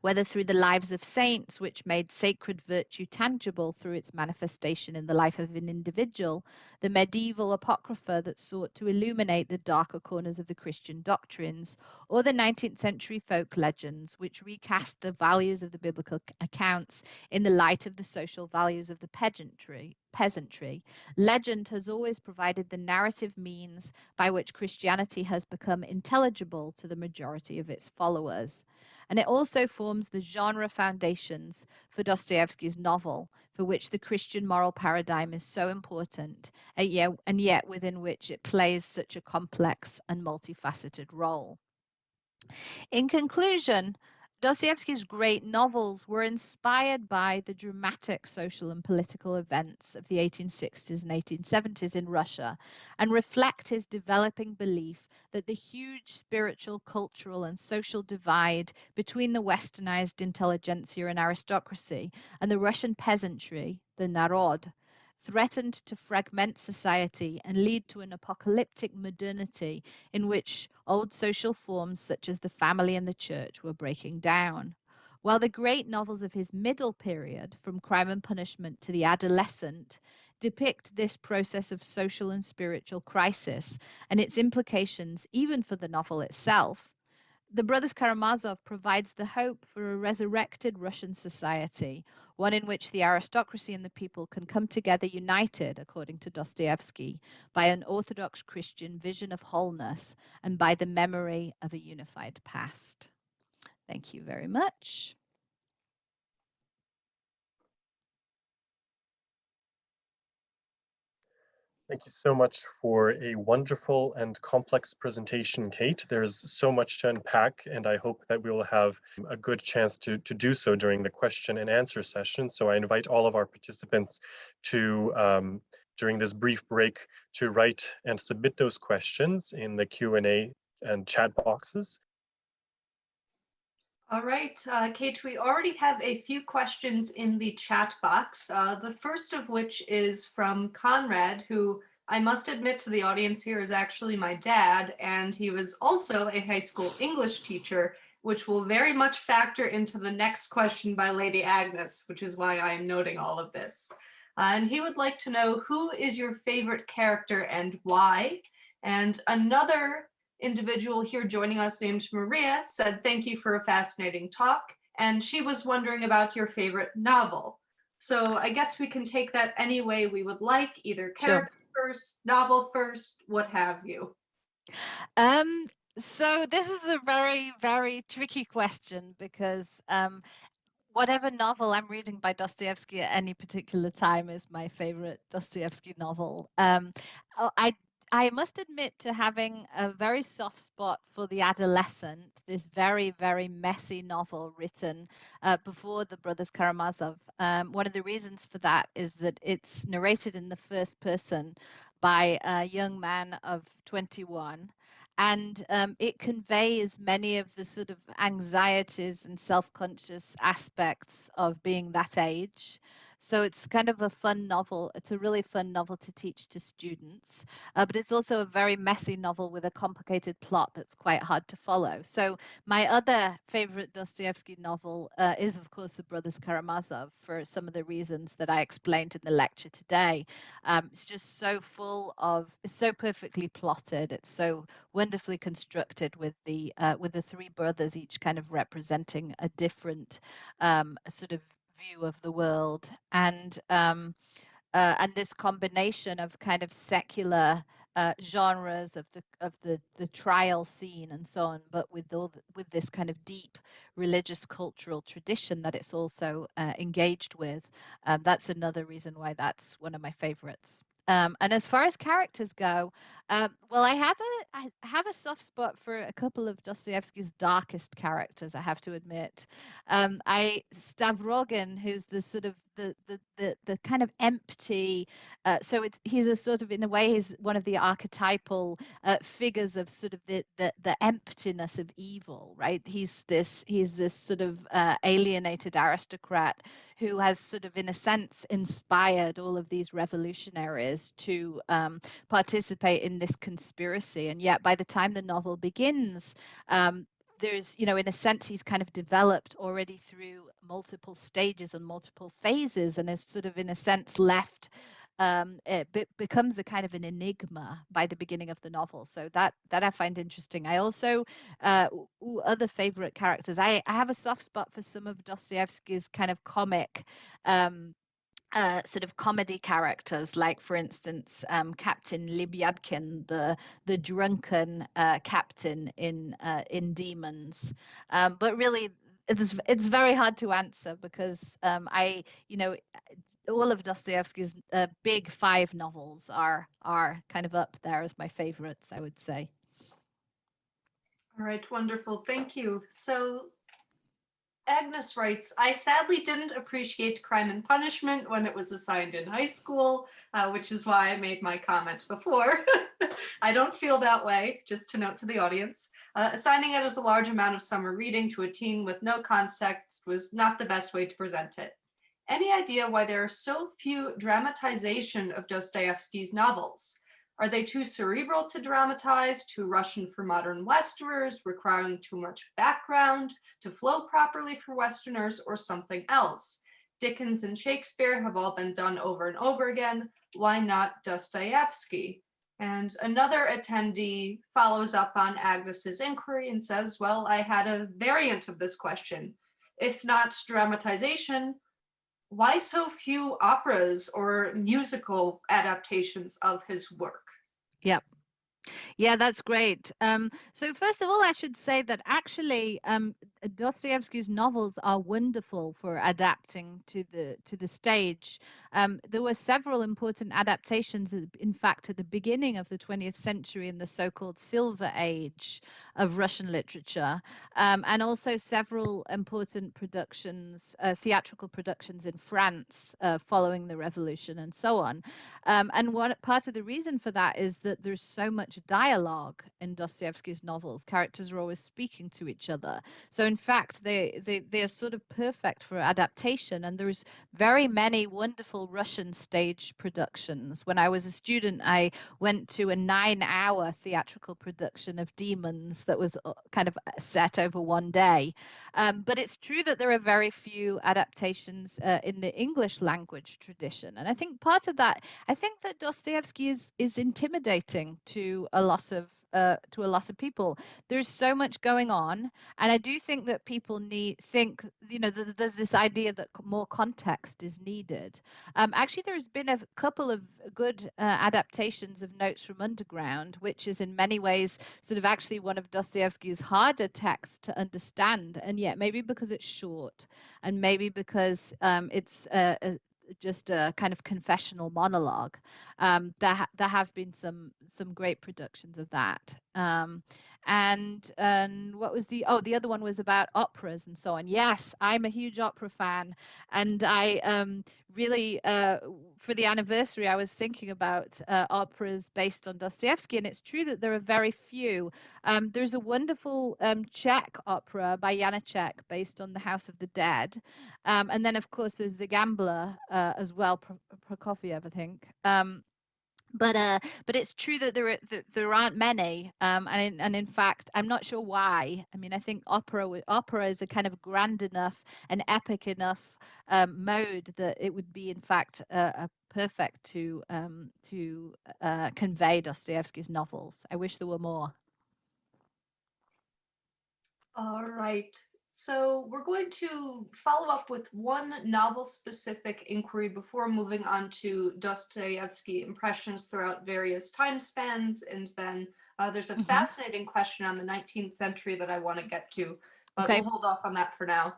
Whether through the lives of saints, which made sacred virtue tangible through its manifestation in the life of an individual, the medieval apocrypha that sought to illuminate the darker corners of the Christian doctrines, or the 19th century folk legends, which recast the values of the biblical accounts in the light of the social values of the peasantry. Legend has always provided the narrative means by which Christianity has become intelligible to the majority of its followers. And it also forms the genre foundations for Dostoevsky's novel, for which the Christian moral paradigm is so important, and yet within which it plays such a complex and multifaceted role. In conclusion, Dostoevsky's great novels were inspired by the dramatic social and political events of the 1860s and 1870s in Russia and reflect his developing belief that the huge spiritual, cultural, and social divide between the westernized intelligentsia and aristocracy and the Russian peasantry, the narod, threatened to fragment society and lead to an apocalyptic modernity in which old social forms such as the family and the church were breaking down. While the great novels of his middle period, from Crime and Punishment to The Adolescent, depict this process of social and spiritual crisis and its implications even for the novel itself, the Brothers Karamazov provides the hope for a resurrected Russian society, one in which the aristocracy and the people can come together united, according to Dostoevsky, by an Orthodox Christian vision of wholeness and by the memory of a unified past. Thank you very much. Thank you so much for a wonderful and complex presentation, Kate. There's so much to unpack, and I hope that we will have a good chance to do so during the question and answer session. So I invite all of our participants to, during this brief break, to write and submit those questions in the Q&A and chat boxes. All right, Kate, we already have a few questions in the chat box. The first of which is from Conrad, who I must admit to the audience here is actually my dad, and he was also a high school English teacher, which will very much factor into the next question by Lady Agnes, which is why I am noting all of this. And he would like to know, who is your favorite character and why? And another individual here joining us named Maria said, thank you for a fascinating talk. And she was wondering about your favorite novel. So I guess we can take that any way we would like, either character first, novel first, what have you. So this is a very, very tricky question because whatever novel I'm reading by Dostoevsky at any particular time is my favorite Dostoevsky novel. Oh, I must admit to having a very soft spot for The Adolescent, this very, very messy novel written before the Brothers Karamazov. One of the reasons for that is that it's narrated in the first person by a young man of 21, and it conveys many of the sort of anxieties and self-conscious aspects of being that age. So it's kind of a fun novel. It's a really fun novel to teach to students, but it's also a very messy novel with a complicated plot that's quite hard to follow. So my other favorite Dostoevsky novel is, of course, The Brothers Karamazov, for some of the reasons that I explained in the lecture today. It's just so full of, it's so perfectly plotted. It's so wonderfully constructed with the three brothers, each kind of representing a different sort of view of the world, and this combination of kind of secular genres of the trial scene and so on, but with with this kind of deep religious cultural tradition that it's also engaged with. That's another reason why that's one of my favorites. And as far as characters go, well, I have a soft spot for a couple of Dostoevsky's darkest characters, I have to admit. Stavrogin, who's the sort of the kind of empty, he's a sort of, in a way, he's one of the archetypal figures of sort of the emptiness of evil, right? He's this sort of alienated aristocrat who has sort of, in a sense, inspired all of these revolutionaries to participate in this conspiracy. And yet, by the time the novel begins, there's, in a sense, he's kind of developed already through multiple stages and multiple phases, and is sort of, in a sense, left. It becomes a kind of an enigma by the beginning of the novel. So that I find interesting. I also, other favorite characters. I have a soft spot for some of Dostoevsky's kind of comic. Sort of comedy characters, like, for instance, Captain Libyadkin, the drunken captain in Demons. But really, it's very hard to answer, because all of Dostoevsky's big five novels are kind of up there as my favorites, I would say. All right, wonderful. Thank you. So Agnes writes, I sadly didn't appreciate Crime and Punishment when it was assigned in high school, which is why I made my comment before. I don't feel that way, just to note to the audience. Assigning it as a large amount of summer reading to a teen with no context was not the best way to present it. Any idea why there are so few dramatization of Dostoevsky's novels? Are they too cerebral to dramatize, too Russian for modern Westerners, requiring too much background to flow properly for Westerners, or something else? Dickens and Shakespeare have all been done over and over again. Why not Dostoevsky? And another attendee follows up on Agnes's inquiry and says, well, I had a variant of this question. If not dramatization, why so few operas or musical adaptations of his work? Yep. Yeah, that's great. So first of all, I should say that actually Dostoevsky's novels are wonderful for adapting to the stage. There were several important adaptations, in fact, at the beginning of the 20th century, in the so-called Silver Age of Russian literature, and also several important productions, theatrical productions in France following the revolution, and so on. And part of the reason for that is that there's so much dialogue in Dostoevsky's novels. Characters are always speaking to each other. So in fact, they are sort of perfect for adaptation. And there's very many wonderful Russian stage productions. When I was a student, I went to a 9-hour theatrical production of Demons that was kind of set over one day. But it's true that there are very few adaptations in the English language tradition. And I think part of that, I think that Dostoevsky is intimidating to a lot of to a lot of people. There's so much going on, and I do think that people there's this idea that more context is needed. Actually, there's been a couple of good adaptations of Notes from Underground, which is in many ways sort of actually one of Dostoevsky's harder texts to understand, and yet maybe because it's short, and maybe because it's just a kind of confessional monologue. There have been some great productions of that. And what was the other one was about operas and so on. Yes, I'm a huge opera fan, and I really for the anniversary I was thinking about operas based on Dostoevsky, and it's true that there are very few. There's a wonderful Czech opera by Janacek based on The House of the Dead, and then of course there's The Gambler as well, Prokofiev, I think. But it's true that there aren't many, and in fact, I'm not sure why. I mean, I think opera is a kind of grand enough and epic enough mode that it would be, in fact, perfect to convey Dostoevsky's novels. I wish there were more. All right. So we're going to follow up with one novel-specific inquiry before moving on to Dostoevsky impressions throughout various time spans. And then there's a fascinating question on the 19th century that I want to get to, but we'll hold off on that for now.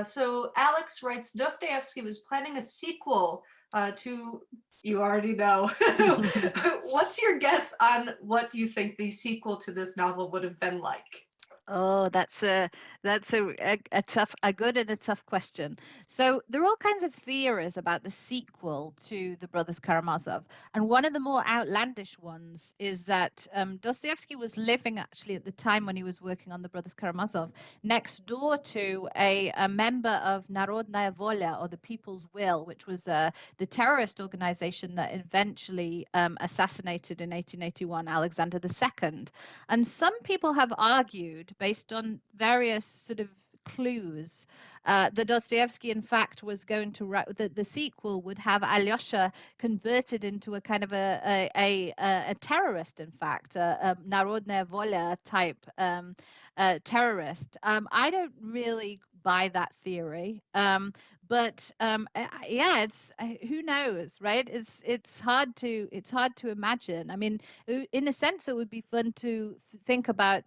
So Alex writes, Dostoevsky was planning a sequel to, you already know. What's your guess on what you think the sequel to this novel would have been like? Oh, that's a good and a tough question. So there are all kinds of theories about the sequel to the Brothers Karamazov, and one of the more outlandish ones is that Dostoevsky was living actually at the time when he was working on the Brothers Karamazov next door to a member of Narodnaya Volya, or the People's Will, which was the terrorist organization that eventually assassinated in 1881 Alexander II. And some people have argued, based on various sort of clues, that Dostoevsky, in fact, was going to write that the sequel would have Alyosha converted into a kind of a terrorist, in fact, a Narodnaya Volya type terrorist. I don't really buy that theory. But yeah, it's who knows, right? It's hard to imagine. I mean, in a sense, it would be fun to think about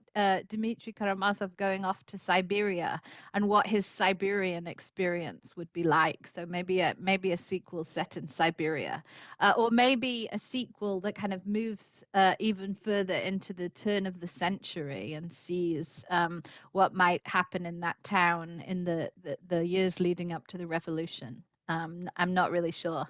Dmitry Karamazov going off to Siberia and what his Siberian experience would be like. So maybe a sequel set in Siberia, or maybe a sequel that kind of moves even further into the turn of the century and sees what might happen in that town in the years leading up to the revolution. I'm not really sure.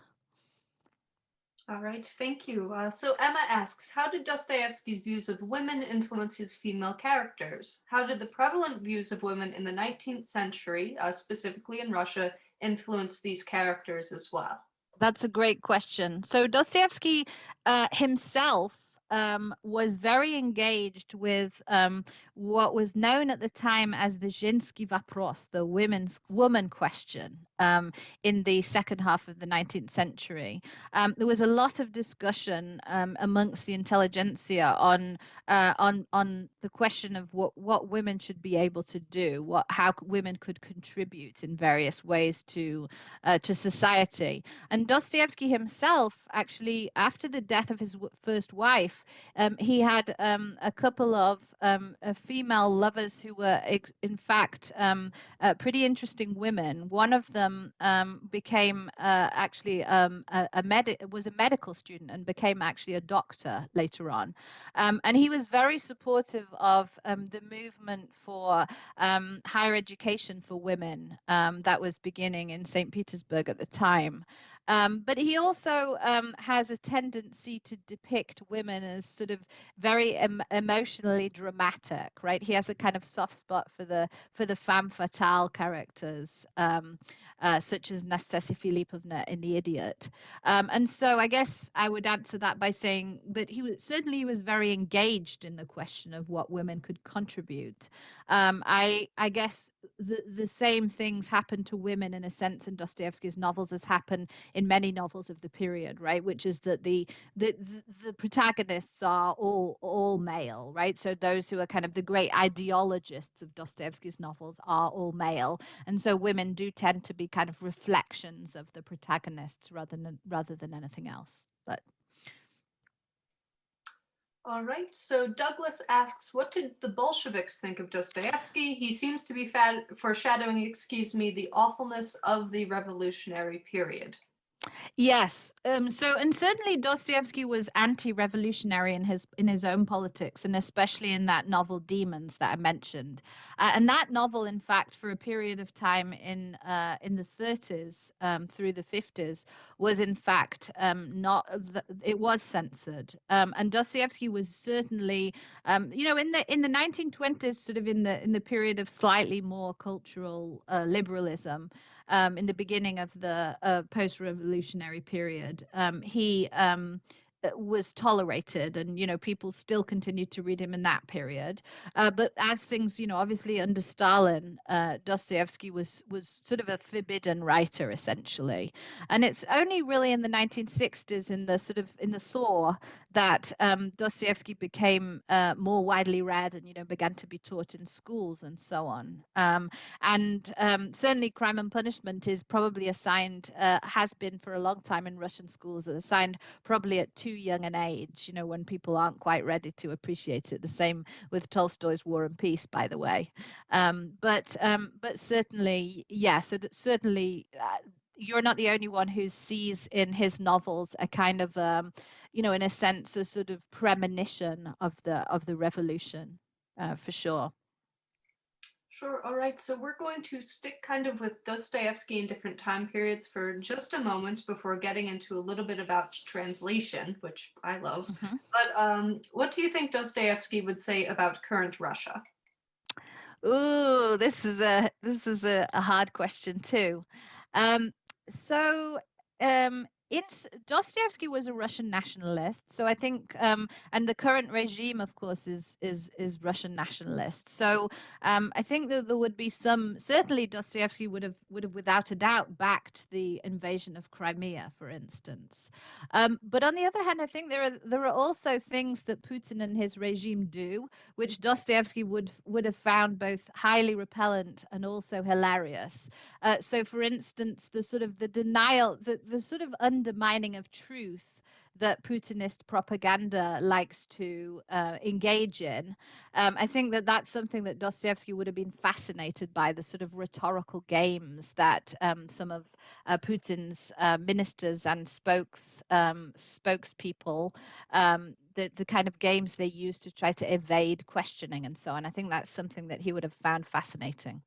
All right, thank you. So Emma asks, how did Dostoevsky's views of women influence his female characters? How did the prevalent views of women in the 19th century, specifically in Russia, influence these characters as well? That's a great question. So Dostoevsky himself was very engaged with what was known at the time as the Zhensky Vapros, the woman question, in the second half of the 19th century. There was a lot of discussion amongst the intelligentsia on the question of what women should be able to do, how women could contribute in various ways to society. And Dostoevsky himself, actually, after the death of his first wife, he had a couple of female lovers who were, in fact, pretty interesting women. One of them became actually was a medical student and became actually a doctor later on. And he was very supportive of the movement for higher education for women that was beginning in St. Petersburg at the time. But he also has a tendency to depict women as sort of very emotionally dramatic, right? He has a kind of soft spot for the femme fatale characters, such as Nastasya Filipovna in The Idiot. And so I guess I would answer that by saying that he was very engaged in the question of what women could contribute. I guess the same things happen to women in a sense in Dostoevsky's novels as happen in many novels of the period, right? Which is that the protagonists are all male, right? So those who are kind of the great ideologists of Dostoevsky's novels are all male, and so women do tend to be kind of reflections of the protagonists rather than anything else. But all right, so Douglas asks, what did the Bolsheviks think of Dostoevsky? He seems to be foreshadowing, the awfulness of the revolutionary period. yes, and certainly Dostoevsky was anti-revolutionary in his own politics, and especially in that novel Demons that I mentioned. And that novel, in fact, for a period of time in the 30s through the 50s, was in fact it was censored. And Dostoevsky was certainly, in the 1920s, sort of in the period of slightly more cultural liberalism. In the beginning of the post-revolutionary period, he was tolerated, and people still continued to read him in that period. But as things, obviously under Stalin, Dostoevsky was sort of a forbidden writer essentially, and it's only really in the 1960s, in the thaw, that Dostoevsky became more widely read and began to be taught in schools and so on. And certainly Crime and Punishment is probably assigned, has been for a long time in Russian schools, assigned probably at too young an age, when people aren't quite ready to appreciate it. The same with Tolstoy's War and Peace, by the way. But certainly, yeah, so that certainly you're not the only one who sees in his novels a kind of, in a sense, a sort of premonition of the revolution, for sure. Sure. All right. So we're going to stick kind of with Dostoevsky in different time periods for just a moment before getting into a little bit about translation, which I love. Mm-hmm. But what do you think Dostoevsky would say about current Russia? Ooh, this is a hard question too. So Dostoevsky was a Russian nationalist, so I think, and the current regime, of course, is Russian nationalist. So I think that there would be certainly Dostoevsky would have without a doubt backed the invasion of Crimea, for instance. But on the other hand, I think there are also things that Putin and his regime do, which Dostoevsky would have found both highly repellent and also hilarious. So, for instance, the sort of the denial, the sort of undermining of truth that Putinist propaganda likes to engage in. I think that that's something that Dostoevsky would have been fascinated by, the sort of rhetorical games that some of Putin's ministers and spokespeople, the kind of games they use to try to evade questioning and so on. I think that's something that he would have found fascinating.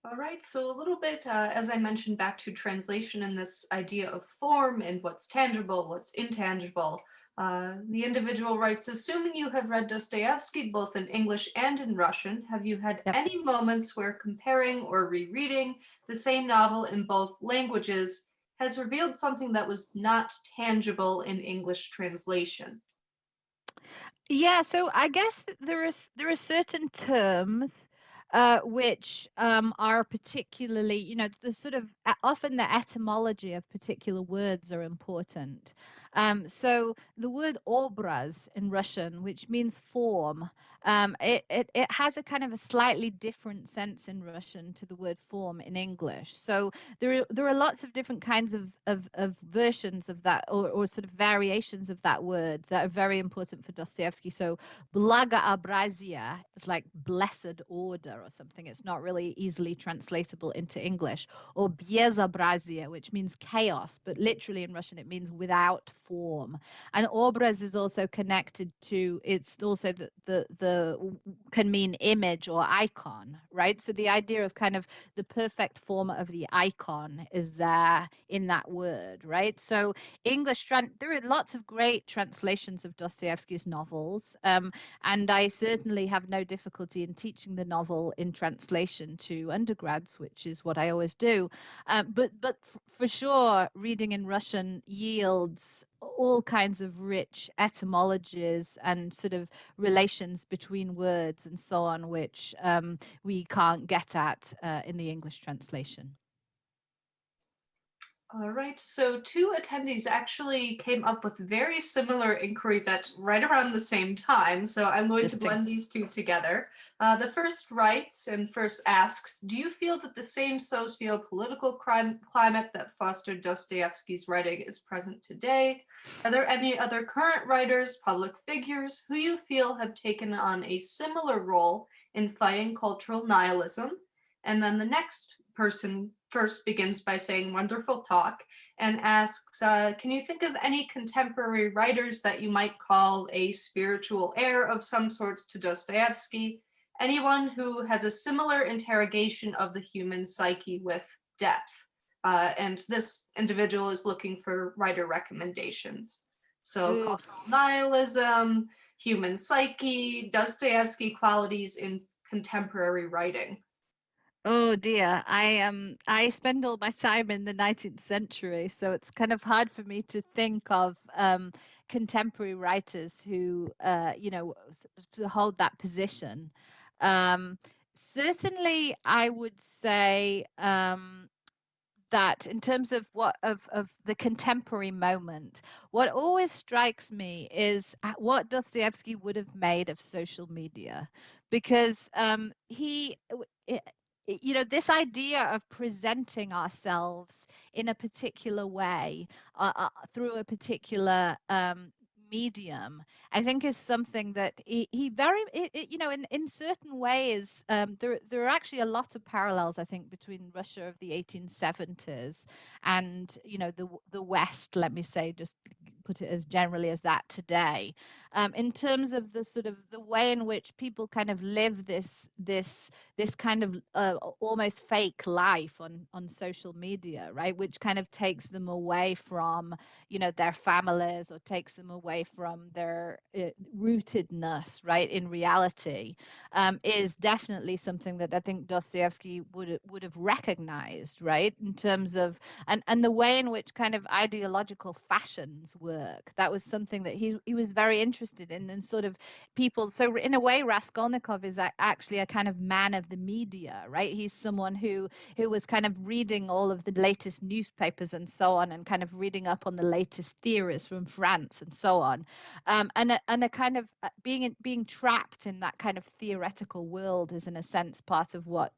All right, so a little bit, as I mentioned, back to translation and this idea of form and what's tangible, what's intangible. The individual writes, assuming you have read Dostoevsky both in English and in Russian, have you had any moments where comparing or rereading the same novel in both languages has revealed something that was not tangible in English translation? Yeah, so I guess there are certain terms which are particularly, the sort of often the etymology of particular words are important. So the word obraz in Russian, which means form, it has a kind of a slightly different sense in Russian to the word form in English. So there are lots of different kinds of versions of that, or sort of variations of that word that are very important for Dostoevsky. So благообразие is like blessed order or something. It's not really easily translatable into English. Or безобразие, which means chaos, but literally in Russian it means without form. And obraz is also connected to, it's also the can mean image or icon, right? So the idea of kind of the perfect form of the icon is there in that word, right? So there are lots of great translations of Dostoevsky's novels, and I certainly have no difficulty in teaching the novel in translation to undergrads, which is what I always do. But for sure, reading in Russian yields all kinds of rich etymologies and sort of relations between words and so on, which we can't get at in the English translation. All right, so two attendees actually came up with very similar inquiries at right around the same time. So I'm going to Interesting. blend these two together. The first writes and first asks, do you feel that the same socio-political climate that fostered Dostoevsky's writing is present today? Are there any other current writers, public figures, who you feel have taken on a similar role in fighting cultural nihilism? And then the next person first begins by saying wonderful talk and asks, can you think of any contemporary writers that you might call a spiritual heir of some sorts to Dostoevsky? Anyone who has a similar interrogation of the human psyche with depth. And this individual is looking for writer recommendations. So Ooh. cultural nihilism, human psyche, Dostoevsky qualities in contemporary writing. Oh dear, I spend all my time in the 19th century, so it's kind of hard for me to think of contemporary writers who to hold that position. Certainly, I would say that in terms of of the contemporary moment, what always strikes me is what Dostoevsky would have made of social media, because he this idea of presenting ourselves in a particular way through a particular medium, I think is something that he very in certain ways there are actually a lot of parallels, I think, between Russia of the 1870s and the West, let me say, just put it as generally as that today, in terms of the sort of the way in which people kind of live this kind of almost fake life on social media, right, which kind of takes them away from their families, or takes them away from their rootedness, right, in reality, is definitely something that I think Dostoevsky would have recognized, right, in terms of and the way in which kind of ideological fashions work. That was something that he was very interested in, and sort of people. So in a way, Raskolnikov is actually a kind of man of the media, right? He's someone who was kind of reading all of the latest newspapers and so on, and kind of reading up on the latest theorists from France and so on, and a kind of being trapped in that kind of theoretical world is in a sense part of what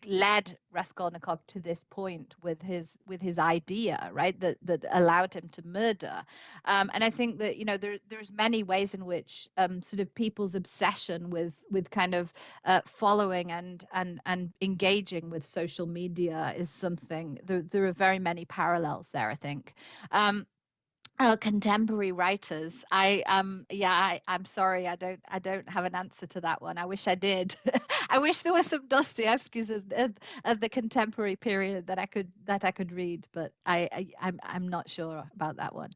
led Raskolnikov to this point with his idea, right, that allowed him to murder. And I think that there's many ways in which sort of people's obsession with kind of following and engaging with social media is something. There are very many parallels there, I think. Contemporary writers. I'm sorry, I don't have an answer to that one. I wish I did. I wish there were some Dostoevskys of the contemporary period that I could read, but I'm not sure about that one.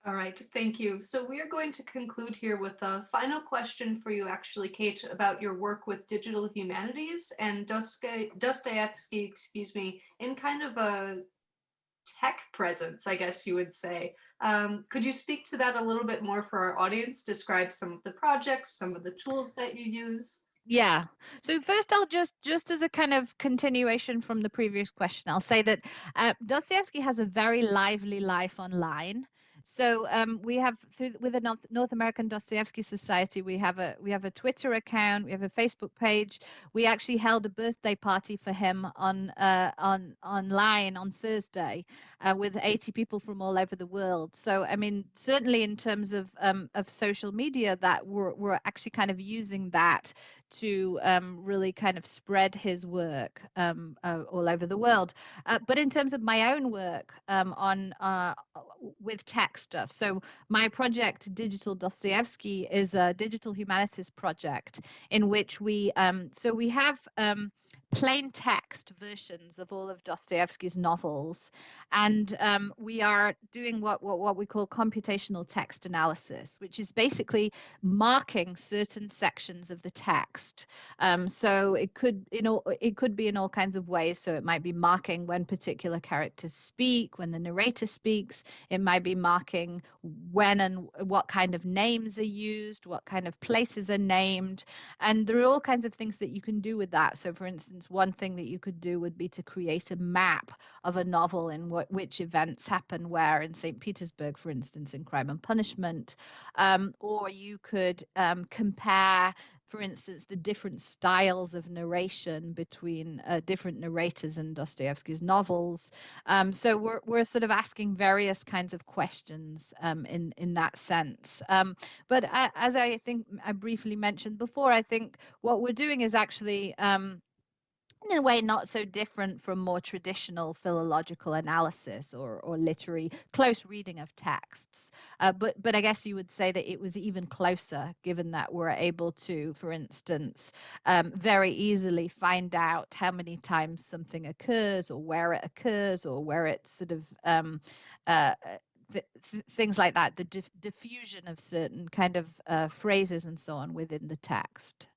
All right, thank you. So we are going to conclude here with a final question for you, actually, Kate, about your work with digital humanities and Dostoevsky, excuse me, in kind of a tech presence, I guess you would say. Could you speak to that a little bit more for our audience? Describe some of the projects, some of the tools that you use. Yeah. So first, I'll just as a kind of continuation from the previous question, I'll say that Dostoevsky has a very lively life online. So we have with the North American Dostoevsky Society, we have a Twitter account, we have a Facebook page. We actually held a birthday party for him on online on Thursday with 80 people from all over the world. So I mean, certainly in terms of social media, that we're actually kind of using that to really kind of spread his work all over the world. But in terms of my own work with tech stuff, so my project Digital Dostoevsky is a digital humanities project in which we have plain text versions of all of Dostoevsky's novels, and we are doing what we call computational text analysis, which is basically marking certain sections of the text. So it could be in all kinds of ways. So it might be marking when particular characters speak, when the narrator speaks. It might be marking when and what kind of names are used, what kind of places are named, and there are all kinds of things that you can do with that. So for instance, instance, one thing that you could do would be to create a map of a novel in which events happen where in St. Petersburg, for instance, in Crime and Punishment. Or you could compare, for instance, the different styles of narration between different narrators in Dostoevsky's novels. So we're sort of asking various kinds of questions in that sense. But as I think I briefly mentioned before, I think what we're doing is actually in a way not so different from more traditional philological analysis or literary close reading of texts. But I guess you would say that it was even closer, given that we're able to, for instance, very easily find out how many times something occurs or where it occurs or where it's sort of things like that, the diffusion of certain kind of phrases and so on within the text.